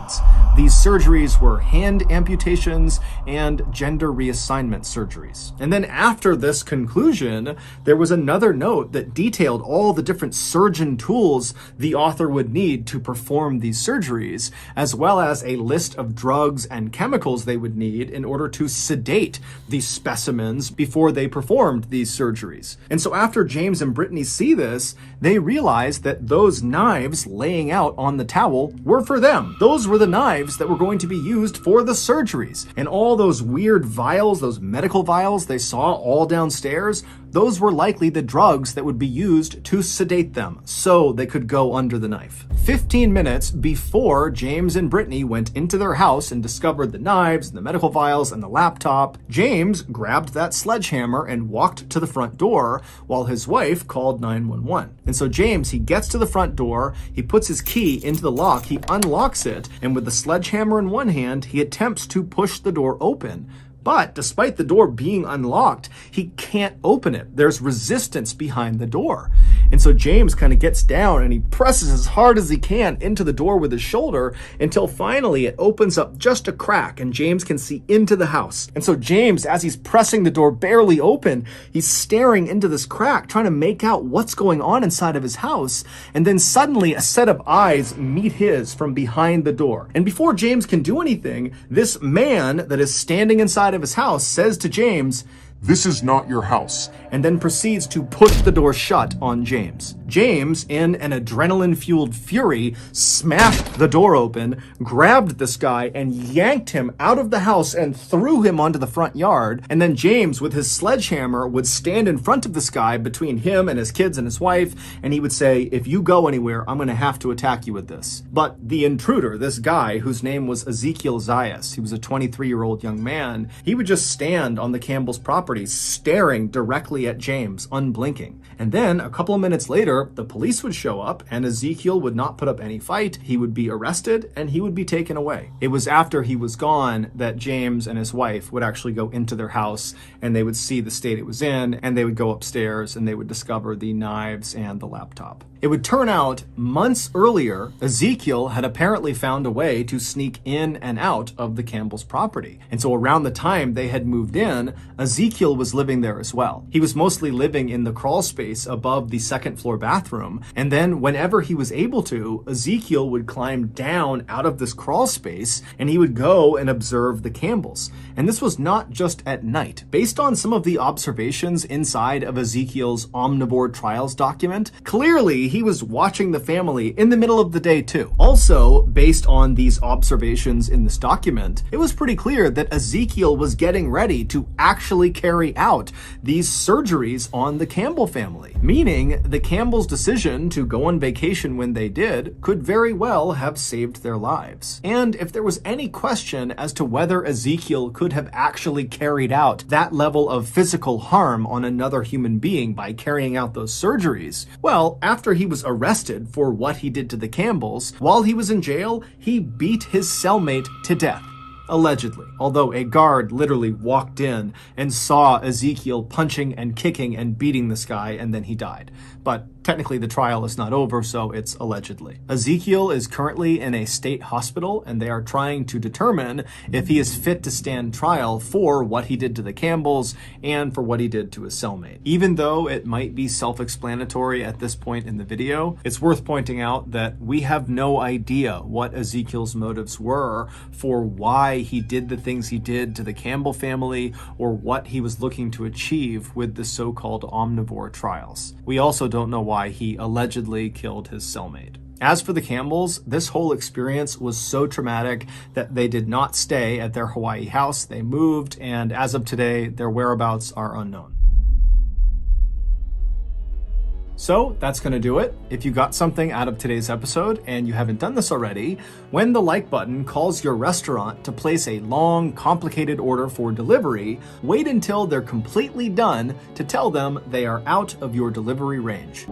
These surgeries were hand amputations and gender reassignment surgeries. And then after this conclusion, there was another note that detailed all the different surgeon tools the author would need to perform these surgeries, as well as a list of drugs and chemicals they would need in order to sedate these specimens before they performed these surgeries. And so after James and Brittany see this, they realize that those knives laying out on the towel were for them. Those were the knives that were going to be used for the surgeries. And all those weird vials, those medical vials they saw all downstairs, those were likely the drugs that would be used to sedate them so they could go under the knife. 15 minutes before James and Brittany went into their house and discovered the knives and the medical vials and the laptop, James grabbed that sledgehammer and walked to the front door while his wife called 911. And so James, he gets to the front door, he puts his key into the lock, he unlocks it, and with the sledgehammer in one hand, he attempts to push the door open. But despite the door being unlocked, he can't open it. There's resistance behind the door. And so James kind of gets down and he presses as hard as he can into the door with his shoulder until finally it opens up just a crack and James can see into the house. And so James, as he's pressing the door barely open, he's staring into this crack, trying to make out what's going on inside of his house. And then suddenly a set of eyes meet his from behind the door. And before James can do anything, this man that is standing inside of his house says to James, "This is not your house," and then proceeds to push the door shut on James. James, in an adrenaline-fueled fury, smashed the door open, grabbed this guy, and yanked him out of the house and threw him onto the front yard. And then James, with his sledgehammer, would stand in front of this guy between him and his kids and his wife, and he would say, "If you go anywhere, I'm going to have to attack you with this." But the intruder, this guy, whose name was Ezekiel Zayas, he was a 23-year-old young man, he would just stand on the Campbell's property, staring directly at James, unblinking. And then, a couple of minutes later, the police would show up, and Ezekiel would not put up any fight. He would be arrested, and he would be taken away. It was after he was gone that James and his wife would actually go into their house, and they would see the state it was in, and they would go upstairs, and they would discover the knives and the laptop. It would turn out, months earlier, Ezekiel had apparently found a way to sneak in and out of the Campbell's property. And so around the time they had moved in, Ezekiel was living there as well. He was mostly living in the crawl space above the second floor bathroom. And then whenever he was able to, Ezekiel would climb down out of this crawl space and he would go and observe the Campbells. And this was not just at night. Based on some of the observations inside of Ezekiel's Omnivore Trials document, clearly he was watching the family in the middle of the day too. Also, based on these observations in this document, it was pretty clear that Ezekiel was getting ready to actually carry out these surgeries on the Campbell family, meaning the Campbells' decision to go on vacation when they did could very well have saved their lives. And if there was any question as to whether Ezekiel could have actually carried out that level of physical harm on another human being by carrying out those surgeries, well, after he was arrested for what he did to the Campbells, while he was in jail, he beat his cellmate to death. Allegedly, although a guard literally walked in and saw Ezekiel punching and kicking and beating this guy, and then he died. But technically the trial is not over, so it's allegedly. Ezekiel is currently in a state hospital, and they are trying to determine if he is fit to stand trial for what he did to the Campbells and for what he did to his cellmate. Even though it might be self-explanatory at this point in the video, it's worth pointing out that we have no idea what Ezekiel's motives were for why he did the things he did to the Campbell family, or what he was looking to achieve with the so-called Omnivore Trials. We also don't know why he allegedly killed his cellmate. As for the Campbells, this whole experience was so traumatic that they did not stay at their Hawaii house. They moved, and as of today, their whereabouts are unknown. So that's going to do it. If you got something out of today's episode and you haven't done this already, when the like button calls your restaurant to place a long, complicated order for delivery, wait until they're completely done to tell them they are out of your delivery range.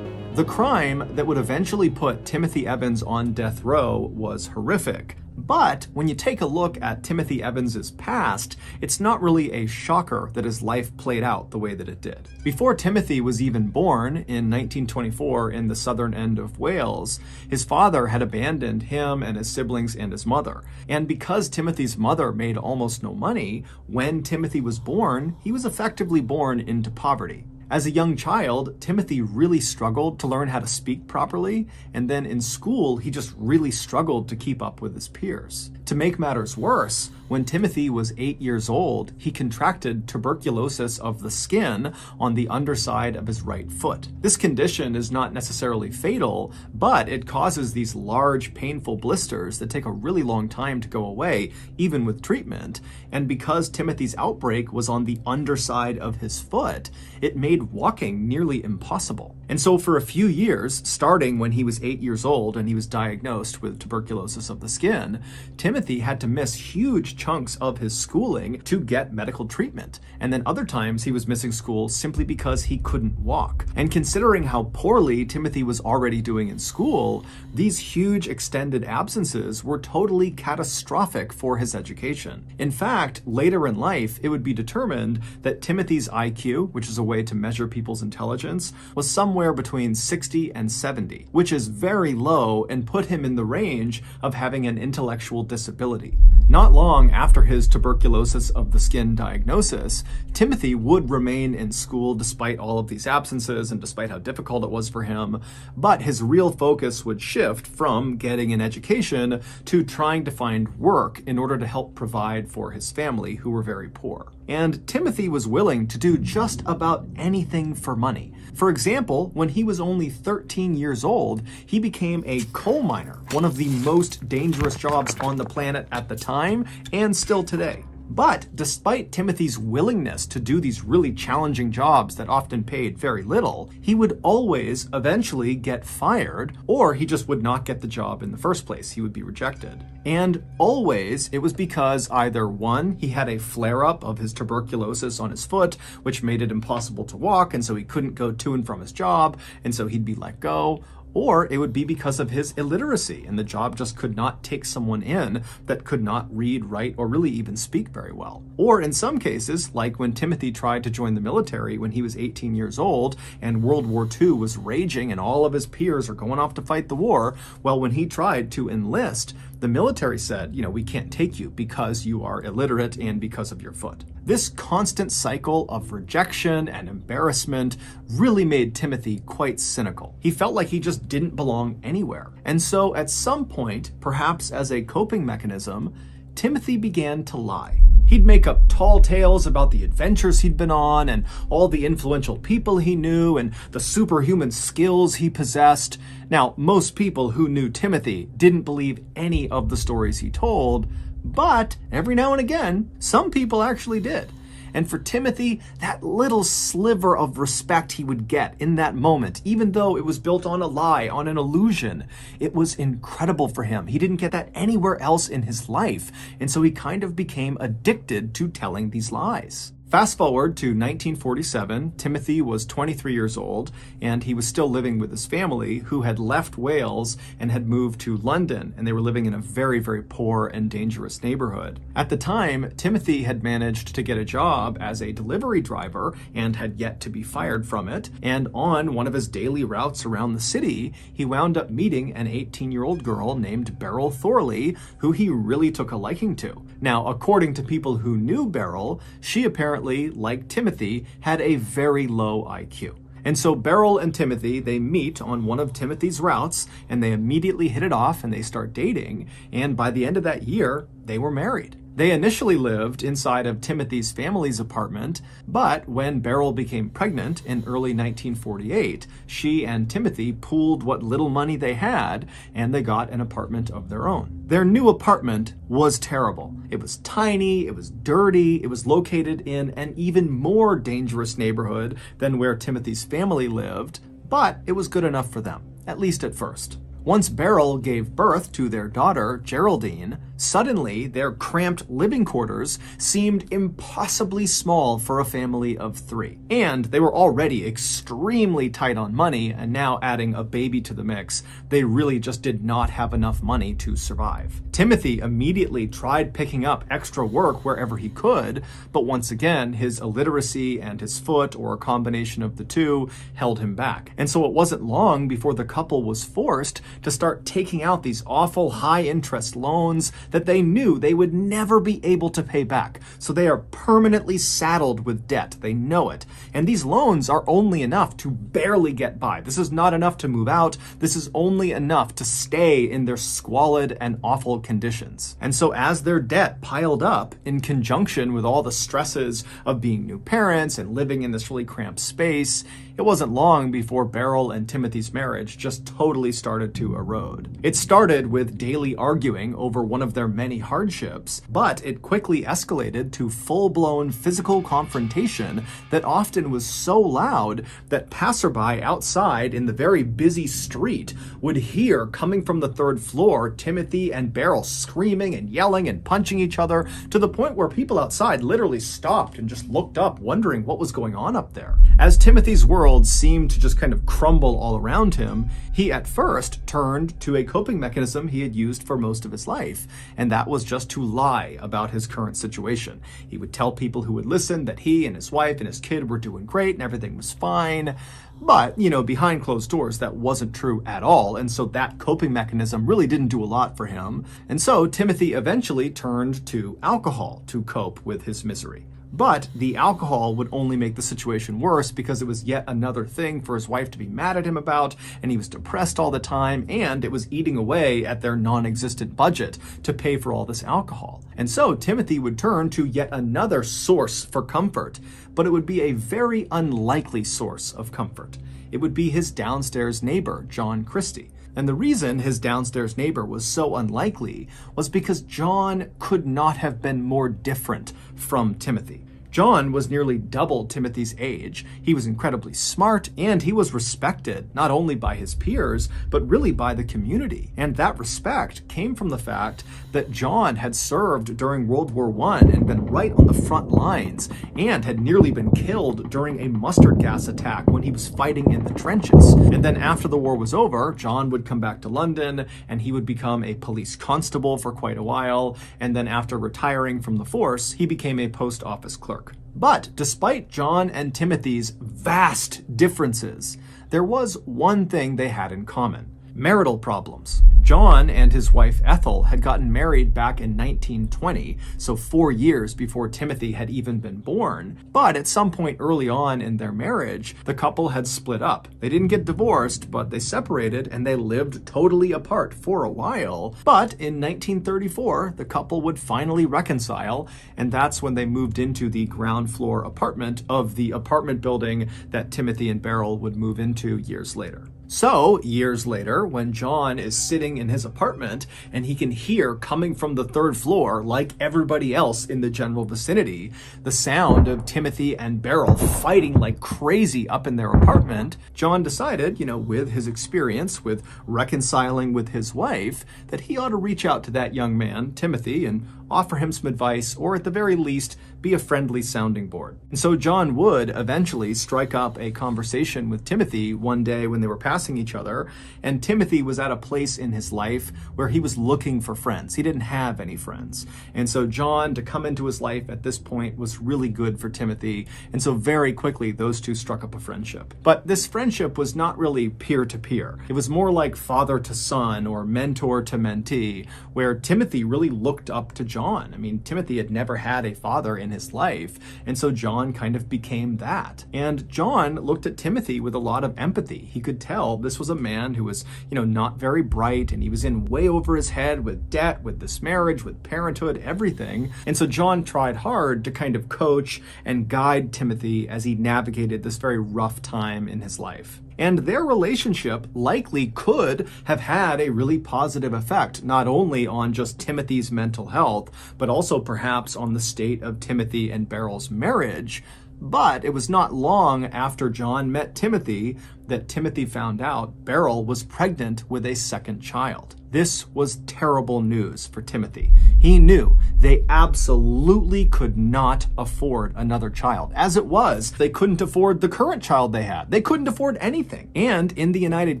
The crime that would eventually put Timothy Evans on death row was horrific, but when you take a look at Timothy Evans's past, it's not really a shocker that his life played out the way that it did. Before Timothy was even born in 1924 in the southern end of Wales, his father had abandoned him and his siblings and his mother. And because Timothy's mother made almost no money, when Timothy was born, he was effectively born into poverty. As a young child, Timothy really struggled to learn how to speak properly, and then in school, he just really struggled to keep up with his peers. To make matters worse, when Timothy was 8 years old, he contracted tuberculosis of the skin on the underside of his right foot. This condition is not necessarily fatal, but it causes these large, painful blisters that take a really long time to go away, even with treatment. And because Timothy's outbreak was on the underside of his foot, it made walking nearly impossible. And so for a few years, starting when he was 8 years old and he was diagnosed with tuberculosis of the skin, Timothy had to miss huge chunks of his schooling to get medical treatment. And then other times he was missing school simply because he couldn't walk. And considering how poorly Timothy was already doing in school, these huge extended absences were totally catastrophic for his education. In fact, later in life, it would be determined that Timothy's IQ, which is a way to measure people's intelligence, was somewhere between 60 and 70, which is very low and put him in the range of having an intellectual disability. Not long after his tuberculosis of the skin diagnosis, Timothy would remain in school despite all of these absences and despite how difficult it was for him, but his real focus would shift from getting an education to trying to find work in order to help provide for his family, who were very poor. And Timothy was willing to do just about anything for money. For example, when he was only 13 years old, he became a coal miner, one of the most dangerous jobs on the planet at the time and still today. But despite Timothy's willingness to do these really challenging jobs that often paid very little, he would always eventually get fired, or he just would not get the job in the first place. He would be rejected. And always it was because either one, he had a flare-up of his tuberculosis on his foot, which made it impossible to walk, and so he couldn't go to and from his job, and so he'd be let go, or it would be because of his illiteracy, and the job just could not take someone in that could not read, write, or really even speak very well. Or in some cases, like when Timothy tried to join the military when he was 18 years old, and World War II was raging and all of his peers are going off to fight the war, well, when he tried to enlist, the military said, we can't take you because you are illiterate and because of your foot. This constant cycle of rejection and embarrassment really made Timothy quite cynical. He felt like he just didn't belong anywhere. And so at some point, perhaps as a coping mechanism, Timothy began to lie. He'd make up tall tales about the adventures he'd been on and all the influential people he knew and the superhuman skills he possessed. Now, most people who knew Timothy didn't believe any of the stories he told, but every now and again, some people actually did. And for Timothy, that little sliver of respect he would get in that moment, even though it was built on a lie, on an illusion, it was incredible for him. He didn't get that anywhere else in his life, and so he kind of became addicted to telling these lies. Fast forward to 1947, Timothy was 23 years old, and he was still living with his family, who had left Wales and had moved to London, and they were living in a very, very poor and dangerous neighborhood. At the time, Timothy had managed to get a job as a delivery driver and had yet to be fired from it, and on one of his daily routes around the city, he wound up meeting an 18-year-old girl named Beryl Thorley, who he really took a liking to. Now, according to people who knew Beryl, she apparently, like Timothy, had a very low IQ. And so Beryl and Timothy, they meet on one of Timothy's routes, and they immediately hit it off and they start dating. And by the end of that year, they were married. They initially lived inside of Timothy's family's apartment, but when Beryl became pregnant in early 1948, she and Timothy pooled what little money they had, and they got an apartment of their own. Their new apartment was terrible. It was tiny, it was dirty, it was located in an even more dangerous neighborhood than where Timothy's family lived, but it was good enough for them, at least at first. Once Beryl gave birth to their daughter, Geraldine, suddenly their cramped living quarters seemed impossibly small for a family of 3. And they were already extremely tight on money, and now adding a baby to the mix, they really just did not have enough money to survive. Timothy immediately tried picking up extra work wherever he could, but once again, his illiteracy and his foot, or a combination of the two, held him back. And so it wasn't long before the couple was forced to start taking out these awful high-interest loans, that they knew they would never be able to pay back. So they are permanently saddled with debt. They know it. And these loans are only enough to barely get by. This is not enough to move out. This is only enough to stay in their squalid and awful conditions. And so as their debt piled up in conjunction with all the stresses of being new parents and living in this really cramped space, it wasn't long before Beryl and Timothy's marriage just totally started to erode. It started with daily arguing over one of their many hardships, but it quickly escalated to full-blown physical confrontation that often was so loud that passerby outside in the very busy street would hear, coming from the third floor, Timothy and Beryl screaming and yelling and punching each other, to the point where people outside literally stopped and just looked up, wondering what was going on up there. As Timothy's world seemed to just kind of crumble all around him, he at first turned to a coping mechanism he had used for most of his life, and that was just to lie about his current situation. He would tell people who would listen that he and his wife and his kid were doing great and everything was fine. But, behind closed doors, that wasn't true at all, and so that coping mechanism really didn't do a lot for him. And so Timothy eventually turned to alcohol to cope with his misery. But the alcohol would only make the situation worse because it was yet another thing for his wife to be mad at him about, and he was depressed all the time, and it was eating away at their non-existent budget to pay for all this alcohol. And so Timothy would turn to yet another source for comfort, but it would be a very unlikely source of comfort. It would be his downstairs neighbor, John Christie. And the reason his downstairs neighbor was so unlikely was because John could not have been more different from Timothy. John was nearly double Timothy's age. He was incredibly smart, and he was respected not only by his peers, but really by the community. And that respect came from the fact that John had served during World War I and been right on the front lines, and had nearly been killed during a mustard gas attack when he was fighting in the trenches. And then after the war was over, John would come back to London, and he would become a police constable for quite a while, and then after retiring from the force, he became a post office clerk. But despite John and Timothy's vast differences, there was one thing they had in common: marital problems. John and his wife Ethel had gotten married back in 1920, so 4 years before Timothy had even been born. But at some point early on in their marriage, the couple had split up. They didn't get divorced, but they separated and they lived totally apart for a while. But in 1934, the couple would finally reconcile, and that's when they moved into the ground floor apartment of the apartment building that Timothy and Beryl would move into years later. So, years later, when John is sitting in his apartment and he can hear coming from the third floor, like everybody else in the general vicinity, the sound of Timothy and Beryl fighting like crazy up in their apartment, John decided, with his experience with reconciling with his wife, that he ought to reach out to that young man, Timothy, and offer him some advice, or at the very least, be a friendly sounding board. And so John would eventually strike up a conversation with Timothy one day when they were passing each other, and Timothy was at a place in his life where he was looking for friends. He didn't have any friends. And so John, to come into his life at this point, was really good for Timothy, and so very quickly those two struck up a friendship. But this friendship was not really peer-to-peer. It was more like father to son or mentor to mentee, where Timothy really looked up to John. I mean, Timothy had never had a father in his life, and so John kind of became that. And John looked at Timothy with a lot of empathy. He could tell this was a man who was, not very bright, and he was in way over his head with debt, with this marriage, with parenthood, everything. And so John tried hard to kind of coach and guide Timothy as he navigated this very rough time in his life. And their relationship likely could have had a really positive effect, not only on just Timothy's mental health, but also perhaps on the state of Timothy and Beryl's marriage. But it was not long after John met Timothy that Timothy found out Beryl was pregnant with a second child. This was terrible news for Timothy. He knew they absolutely could not afford another child. As it was, they couldn't afford the current child they had. They couldn't afford anything. And in the United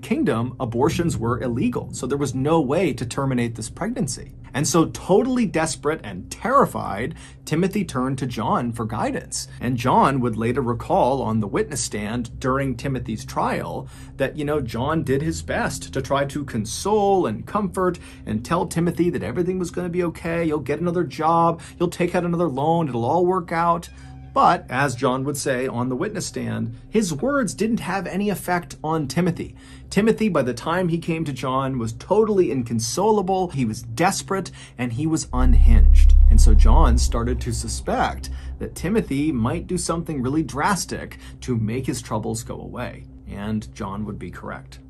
Kingdom, abortions were illegal, so there was no way to terminate this pregnancy. And so, totally desperate and terrified, Timothy turned to John for guidance. And John would later recall on the witness stand during Timothy's trial trial that, John did his best to try to console and comfort and tell Timothy that everything was going to be okay. You'll get another job. You'll take out another loan. It'll all work out. But, as John would say on the witness stand, his words didn't have any effect on Timothy. Timothy, by the time he came to John, was totally inconsolable, he was desperate, and he was unhinged. And so John started to suspect that Timothy might do something really drastic to make his troubles go away. And John would be correct.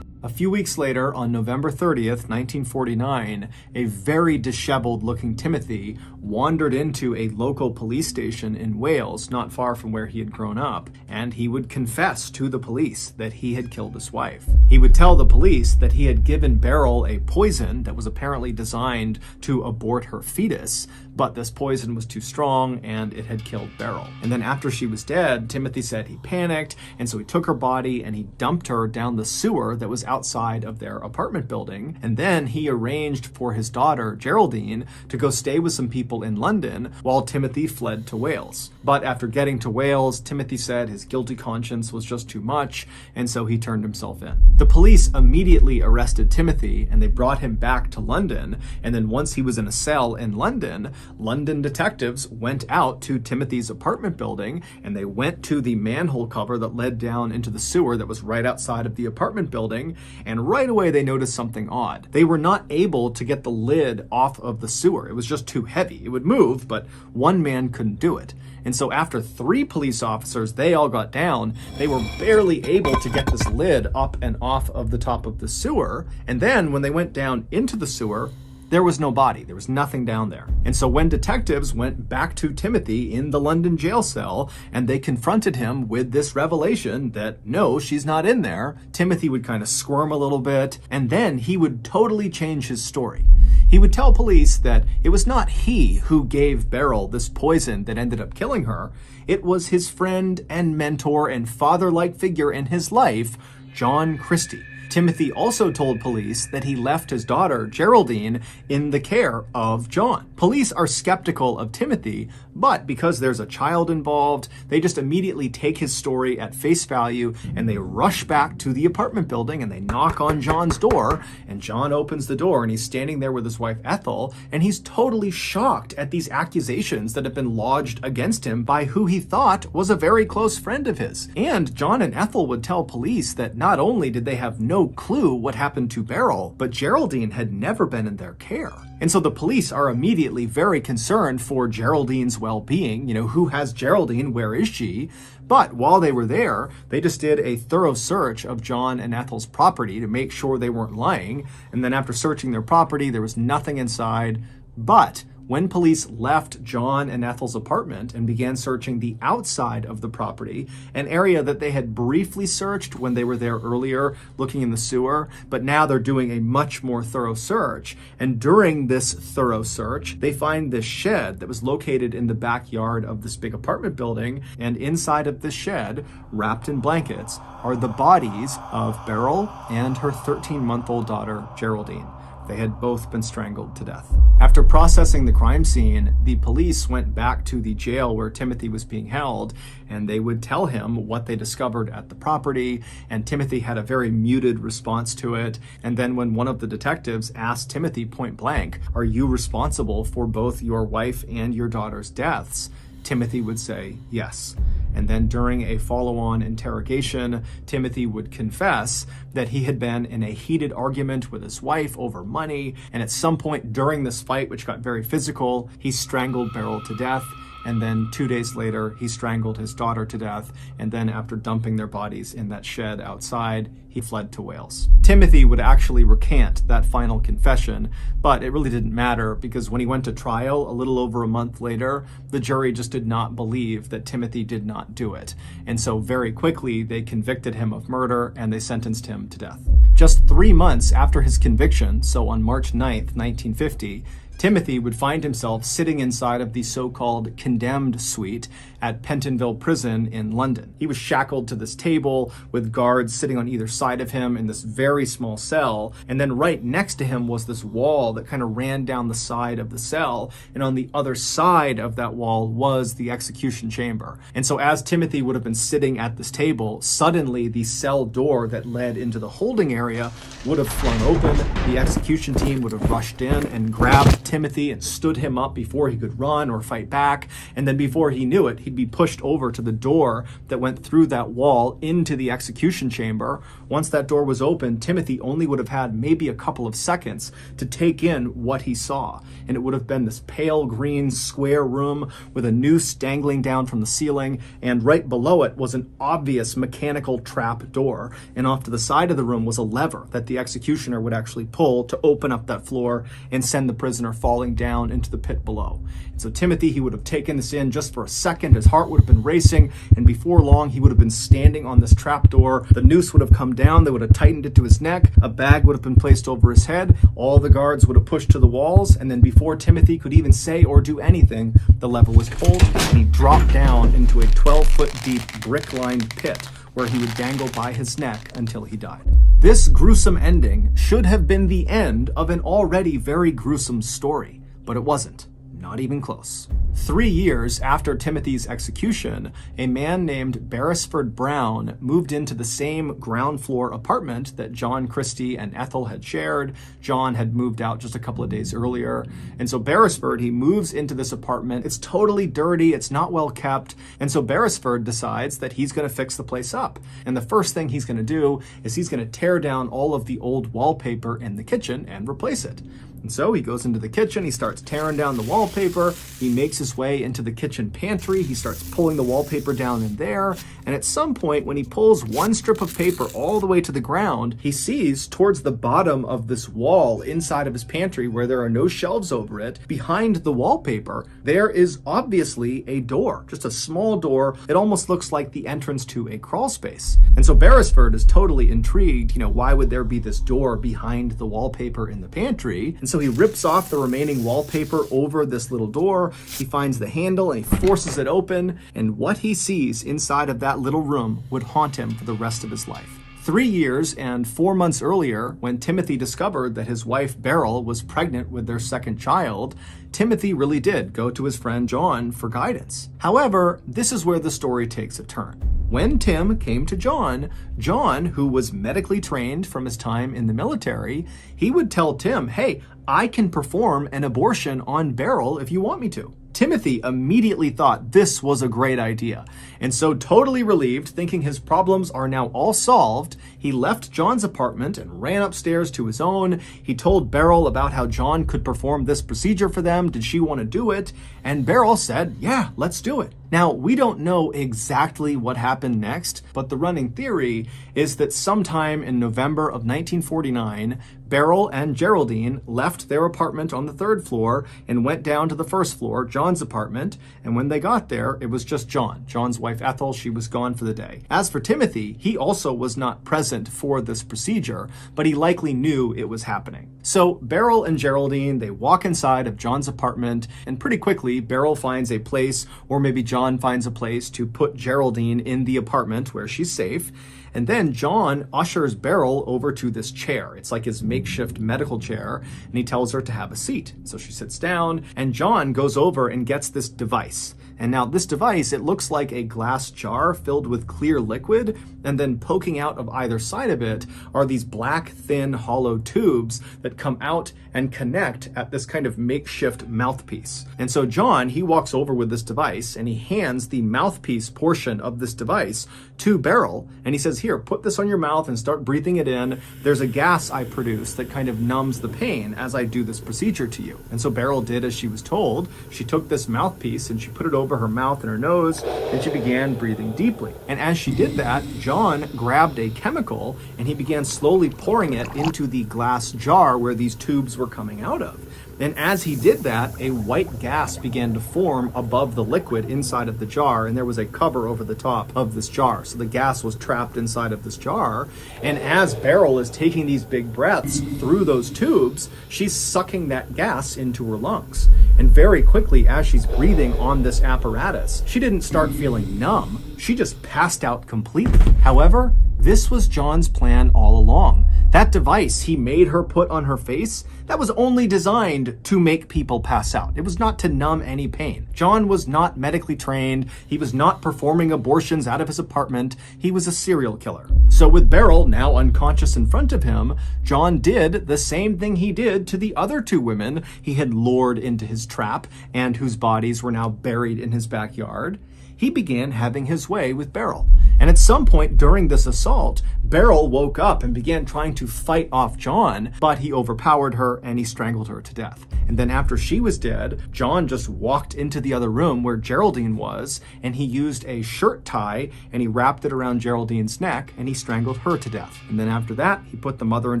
A few weeks later, on November 30th, 1949, a very disheveled-looking Timothy wandered into a local police station in Wales, not far from where he had grown up, and he would confess to the police that he had killed his wife. He would tell the police that he had given Beryl a poison that was apparently designed to abort her fetus, but this poison was too strong and it had killed Beryl. And then after she was dead, Timothy said he panicked, and so he took her body and he dumped her down the sewer that was outside of their apartment building. And then he arranged for his daughter, Geraldine, to go stay with some people in London while Timothy fled to Wales. But after getting to Wales, Timothy said his guilty conscience was just too much, and so he turned himself in. The police immediately arrested Timothy and they brought him back to London. And then once he was in a cell in London, London detectives went out to Timothy's apartment building and they went to the manhole cover that led down into the sewer that was right outside of the apartment building, and right away they noticed something odd. They were not able to get the lid off of the sewer. It was just too heavy. It would move, but one man couldn't do it. And so after 3 police officers, they all got down, they were barely able to get this lid up and off of the top of the sewer. And then when they went down into the sewer, there was no body. There was nothing down there. And so when detectives went back to Timothy in the London jail cell and they confronted him with this revelation that, no, she's not in there, Timothy would kind of squirm a little bit, and then he would totally change his story. He would tell police that it was not he who gave Beryl this poison that ended up killing her. It was his friend and mentor and father-like figure in his life, John Christie. Timothy also told police that he left his daughter, Geraldine, in the care of John. Police are skeptical of Timothy, but because there's a child involved, they just immediately take his story at face value and they rush back to the apartment building and they knock on John's door, and John opens the door and he's standing there with his wife Ethel, and he's totally shocked at these accusations that have been lodged against him by who he thought was a very close friend of his. And John and Ethel would tell police that not only did they have no clue what happened to Beryl, but Geraldine had never been in their care. And so the police are immediately very concerned for Geraldine's well-being. Who has Geraldine? Where is she? But while they were there, they just did a thorough search of John and Ethel's property to make sure they weren't lying. And then after searching their property, there was nothing inside. But when police left John and Ethel's apartment and began searching the outside of the property, an area that they had briefly searched when they were there earlier, looking in the sewer, but now they're doing a much more thorough search. And during this thorough search, they find this shed that was located in the backyard of this big apartment building, and inside of this shed, wrapped in blankets, are the bodies of Beryl and her 13-month-old daughter, Geraldine. They had both been strangled to death. After processing the crime scene, the police went back to the jail where Timothy was being held, and they would tell him what they discovered at the property, and Timothy had a very muted response to it. And then when one of the detectives asked Timothy point blank, "Are you responsible for both your wife and your daughter's deaths?" Timothy would say yes. And then during a follow-on interrogation, Timothy would confess that he had been in a heated argument with his wife over money, and at some point during this fight, which got very physical, he strangled Beryl to death. And then 2 days later, he strangled his daughter to death. And then after dumping their bodies in that shed outside, he fled to Wales. Timothy would actually recant that final confession, but it really didn't matter because when he went to trial a little over a month later, the jury just did not believe that Timothy did not do it. And so very quickly, they convicted him of murder and they sentenced him to death. Just 3 months after his conviction, so on March 9th, 1950, Timothy would find himself sitting inside of the so-called condemned suite at Pentonville Prison in London. He was shackled to this table with guards sitting on either side of him in this very small cell, and then right next to him was this wall that kind of ran down the side of the cell, and on the other side of that wall was the execution chamber. And so as Timothy would have been sitting at this table, suddenly the cell door that led into the holding area would have flung open. The execution team would have rushed in and grabbed Timothy and stood him up before he could run or fight back. And then before he knew it, he'd be pushed over to the door that went through that wall into the execution chamber. Once that door was open, Timothy only would have had maybe a couple of seconds to take in what he saw. And it would have been this pale green square room with a noose dangling down from the ceiling, and right below it was an obvious mechanical trap door. And off to the side of the room was a lever that the executioner would actually pull to open up that floor and send the prisoner falling down into the pit below. And so Timothy, he would have taken this in just for a second. His heart would have been racing, and before long he would have been standing on this trap door. The noose would have come down, they would have tightened it to his neck, a bag would have been placed over his head, all the guards would have pushed to the walls, and then before Timothy could even say or do anything, the lever was pulled and he dropped down into a 12-foot deep brick-lined pit where he would dangle by his neck until he died. This gruesome ending should have been the end of an already very gruesome story, but it wasn't. Not even close. 3 years after Timothy's execution, a man named Beresford Brown moved into the same ground floor apartment that John Christie and Ethel had shared. John had moved out just a couple of days earlier. And so Beresford, he moves into this apartment. It's totally dirty. It's not well kept. And so Beresford decides that he's going to fix the place up. And the first thing he's going to do is he's going to tear down all of the old wallpaper in the kitchen and replace it. And so he goes into the kitchen, he starts tearing down the wallpaper, he makes his way into the kitchen pantry, he starts pulling the wallpaper down in there, and at some point when he pulls one strip of paper all the way to the ground, he sees towards the bottom of this wall inside of his pantry where there are no shelves over it, behind the wallpaper, there is obviously a door, just a small door. It almost looks like the entrance to a crawl space. And so Beresford is totally intrigued, why would there be this door behind the wallpaper in the pantry? And so he rips off the remaining wallpaper over this little door. He finds the handle and he forces it open. And what he sees inside of that little room would haunt him for the rest of his life. 3 years and 4 months earlier, when Timothy discovered that his wife Beryl was pregnant with their second child, Timothy really did go to his friend John for guidance. However, this is where the story takes a turn. When Tim came to John, who was medically trained from his time in the military, he would tell Tim, hey, I can perform an abortion on Beryl if you want me to. Timothy immediately thought this was a great idea. And so totally relieved, thinking his problems are now all solved, he left John's apartment and ran upstairs to his own. He told Beryl about how John could perform this procedure for them. Did she want to do it? And Beryl said, yeah, let's do it. Now, we don't know exactly what happened next, but the running theory is that sometime in November of 1949, Beryl and Geraldine left their apartment on the 3rd floor and went down to the 1st floor, John's apartment, and when they got there, it was just John. John's wife Ethel, she was gone for the day. As for Timothy, he also was not present for this procedure, but he likely knew it was happening. So Beryl and Geraldine, they walk inside of John's apartment, and pretty quickly, Beryl finds a place, or maybe John finds a place to put Geraldine in the apartment where she's safe. And then John ushers Beryl over to this chair. It's like his makeshift medical chair, and he tells her to have a seat. So she sits down, and John goes over and gets this device. And now this device, it looks like a glass jar filled with clear liquid, and then poking out of either side of it are these black, thin, hollow tubes that come out and connect at this kind of makeshift mouthpiece. And so John, he walks over with this device, and he hands the mouthpiece portion of this device to Beryl, and he says, here, put this on your mouth and start breathing it in. There's a gas I produce that kind of numbs the pain as I do this procedure to you. And so Beryl did as she was told. She took this mouthpiece and she put it over her mouth and her nose, and she began breathing deeply. And as she did that, John grabbed a chemical and he began slowly pouring it into the glass jar where these tubes were coming out of. And as he did that, a white gas began to form above the liquid inside of the jar, and there was a cover over the top of this jar. So the gas was trapped inside of this jar. And as Beryl is taking these big breaths through those tubes, she's sucking that gas into her lungs. And very quickly, as she's breathing on this apparatus, she didn't start feeling numb. She just passed out completely. However, this was John's plan all along. That device he made her put on her face, that was only designed to make people pass out. It was not to numb any pain. John was not medically trained. He was not performing abortions out of his apartment. He was a serial killer. So with Beryl now unconscious in front of him, John did the same thing he did to the other two women he had lured into his trap and whose bodies were now buried in his backyard. He began having his way with Beryl. And at some point during this assault, Beryl woke up and began trying to fight off John, but he overpowered her and he strangled her to death. And then after she was dead, John just walked into the other room where Geraldine was, and he used a shirt tie and he wrapped it around Geraldine's neck and he strangled her to death. And then after that, he put the mother and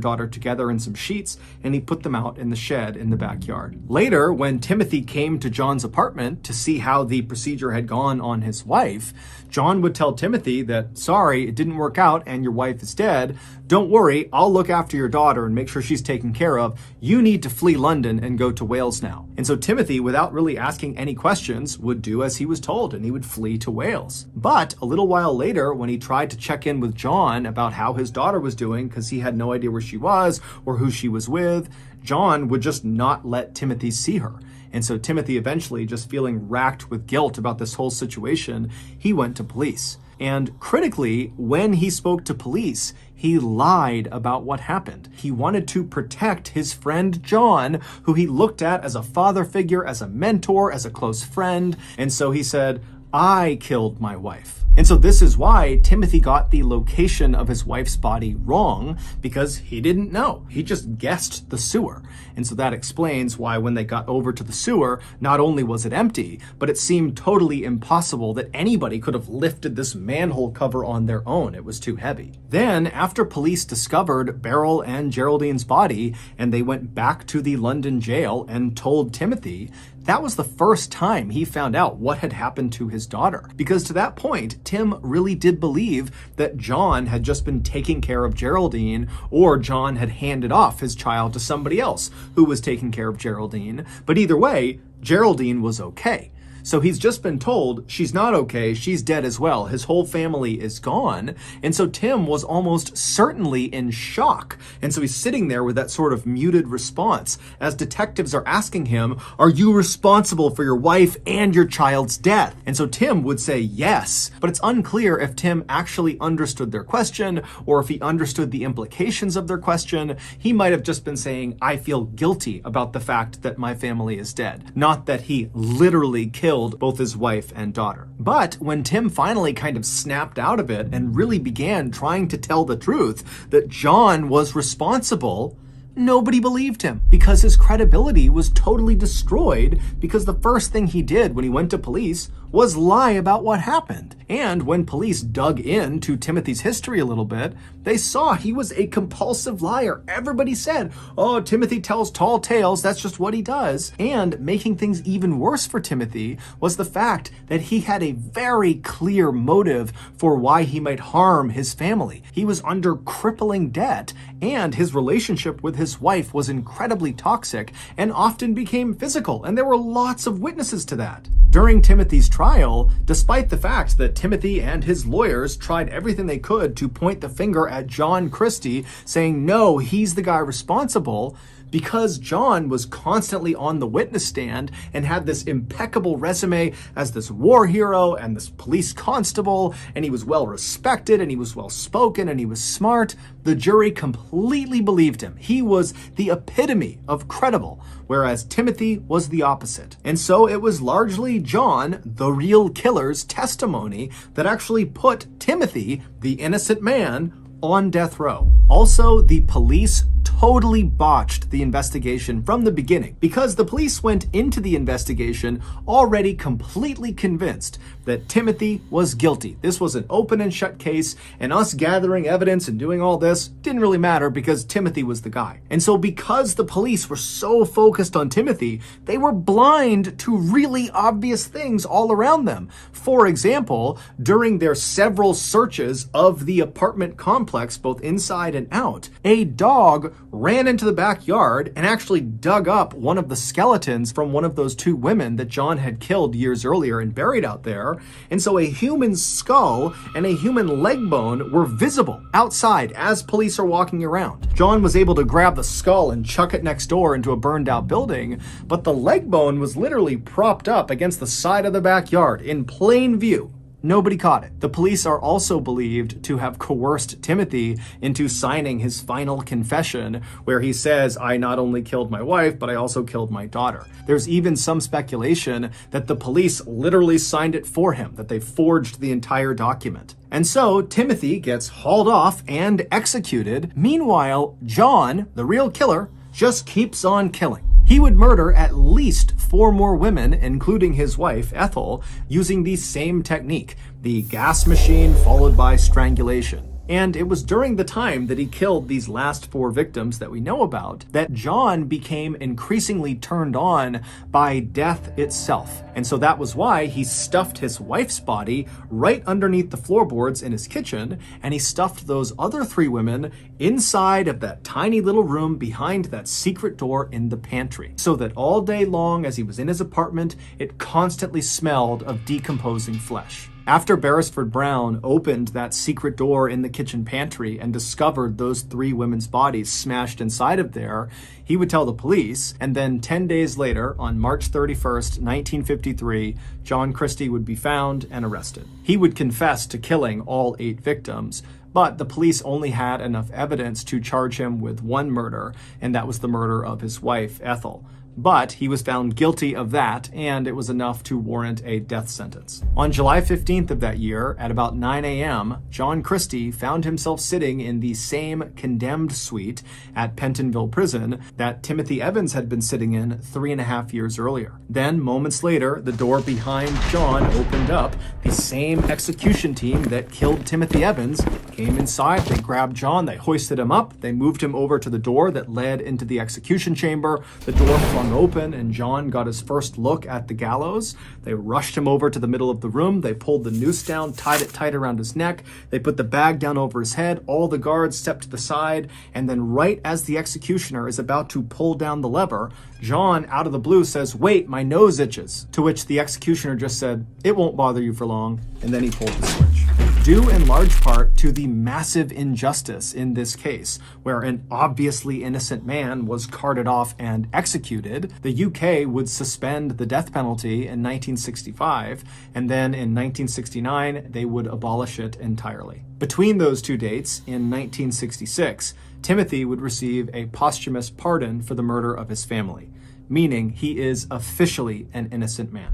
daughter together in some sheets and he put them out in the shed in the backyard. Later, when Timothy came to John's apartment to see how the procedure had gone on his wife, John would tell Timothy that, sorry, it didn't work out and your wife is dead. Don't worry, I'll look after your daughter and make sure she's taken care of. You need to flee London and go to Wales now. And so Timothy, without really asking any questions, would do as he was told and he would flee to Wales. But a little while later, when he tried to check in with John about how his daughter was doing, because he had no idea where she was or who she was with, John would just not let Timothy see her. And so Timothy eventually, just feeling racked with guilt about this whole situation, he went to police. And critically, when he spoke to police, he lied about what happened. He wanted to protect his friend John, who he looked at as a father figure, as a mentor, as a close friend. And so he said, I killed my wife. And so this is why Timothy got the location of his wife's body wrong, because he didn't know. He just guessed the sewer. And so that explains why when they got over to the sewer, not only was it empty, but it seemed totally impossible that anybody could have lifted this manhole cover on their own. It was too heavy. Then, after police discovered Beryl and Geraldine's body, and they went back to the London jail and told Timothy, that was the first time he found out what had happened to his daughter. Because to that point, Tim really did believe that John had just been taking care of Geraldine, or John had handed off his child to somebody else who was taking care of Geraldine. But either way, Geraldine was okay. So he's just been told she's not okay, she's dead as well. His whole family is gone. And so Tim was almost certainly in shock. And so he's sitting there with that sort of muted response as detectives are asking him, are you responsible for your wife and your child's death? And so Tim would say yes, but it's unclear if Tim actually understood their question or if he understood the implications of their question. He might have just been saying, I feel guilty about the fact that my family is dead, not that he literally killed both his wife and daughter. But when Tim finally kind of snapped out of it and really began trying to tell the truth that John was responsible, nobody believed him because his credibility was totally destroyed, because the first thing he did when he went to police was lie about what happened. And when police dug into Timothy's history a little bit, they saw he was a compulsive liar. Everybody said, oh, Timothy tells tall tales, that's just what he does. And making things even worse for Timothy was the fact that he had a very clear motive for why he might harm his family. He was under crippling debt, and his relationship with his wife was incredibly toxic and often became physical, and there were lots of witnesses to that. During Timothy's trial, despite the fact that Timothy and his lawyers tried everything they could to point the finger at John Christie, saying, no, he's the guy responsible, because John was constantly on the witness stand and had this impeccable resume as this war hero and this police constable, and he was well respected and he was well spoken and he was smart, the jury completely believed him. He was the epitome of credible, whereas Timothy was the opposite. And so it was largely John, the real killer's testimony that actually put Timothy, the innocent man, on death row. Also, the police totally botched the investigation from the beginning, because the police went into the investigation already completely convinced that Timothy was guilty. This was an open and shut case, and us gathering evidence and doing all this didn't really matter because Timothy was the guy. And so because the police were so focused on Timothy, they were blind to really obvious things all around them. For example, during their several searches of the apartment complex, both inside and out, a dog ran into the backyard and actually dug up one of the skeletons from one of those two women that John had killed years earlier and buried out there. And so a human skull and a human leg bone were visible outside as police are walking around. John was able to grab the skull and chuck it next door into a burned out building, but the leg bone was literally propped up against the side of the backyard in plain view. Nobody caught it. The police are also believed to have coerced Timothy into signing his final confession, where he says, "I not only killed my wife, but I also killed my daughter." There's even some speculation that the police literally signed it for him, that they forged the entire document. And so Timothy gets hauled off and executed. Meanwhile, John, the real killer, just keeps on killing. He would murder at least 4 more women, including his wife, Ethel, using the same technique, the gas machine followed by strangulation. And it was during the time that he killed these last 4 victims that we know about that John became increasingly turned on by death itself. And so that was why he stuffed his wife's body right underneath the floorboards in his kitchen, and he stuffed those other 3 women inside of that tiny little room behind that secret door in the pantry, so that all day long as he was in his apartment, it constantly smelled of decomposing flesh. After Beresford Brown opened that secret door in the kitchen pantry and discovered those 3 women's bodies smashed inside of there, he would tell the police, and then 10 days later, on March 31st, 1953, John Christie would be found and arrested. He would confess to killing all 8 victims, but the police only had enough evidence to charge him with 1 murder, and that was the murder of his wife, Ethel. But he was found guilty of that, and it was enough to warrant a death sentence. On July 15th of that year, at about 9 a.m., John Christie found himself sitting in the same condemned suite at Pentonville Prison that Timothy Evans had been sitting in 3.5 years earlier. Then, moments later, the door behind John opened up. The same execution team that killed Timothy Evans came inside, they grabbed John, they hoisted him up, they moved him over to the door that led into the execution chamber. The door flung open and John got his first look at the gallows. They rushed him over to the middle of the room. They pulled the noose down, tied it tight around his neck. They put the bag down over his head. All the guards stepped to the side. And then right as the executioner is about to pull down the lever, John, out of the blue, says, "Wait, my nose itches." To which the executioner just said, "It won't bother you for long." And then he pulled the switch. Due in large part to the massive injustice in this case, where an obviously innocent man was carted off and executed, the UK would suspend the death penalty in 1965, and then in 1969, they would abolish it entirely. Between those 2 dates, in 1966, Timothy would receive a posthumous pardon for the murder of his family, meaning he is officially an innocent man.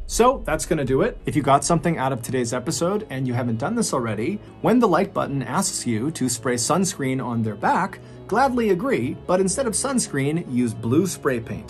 So that's going to do it. If you got something out of today's episode and you haven't done this already, when the like button asks you to spray sunscreen on their back, gladly agree, but instead of sunscreen, use blue spray paint.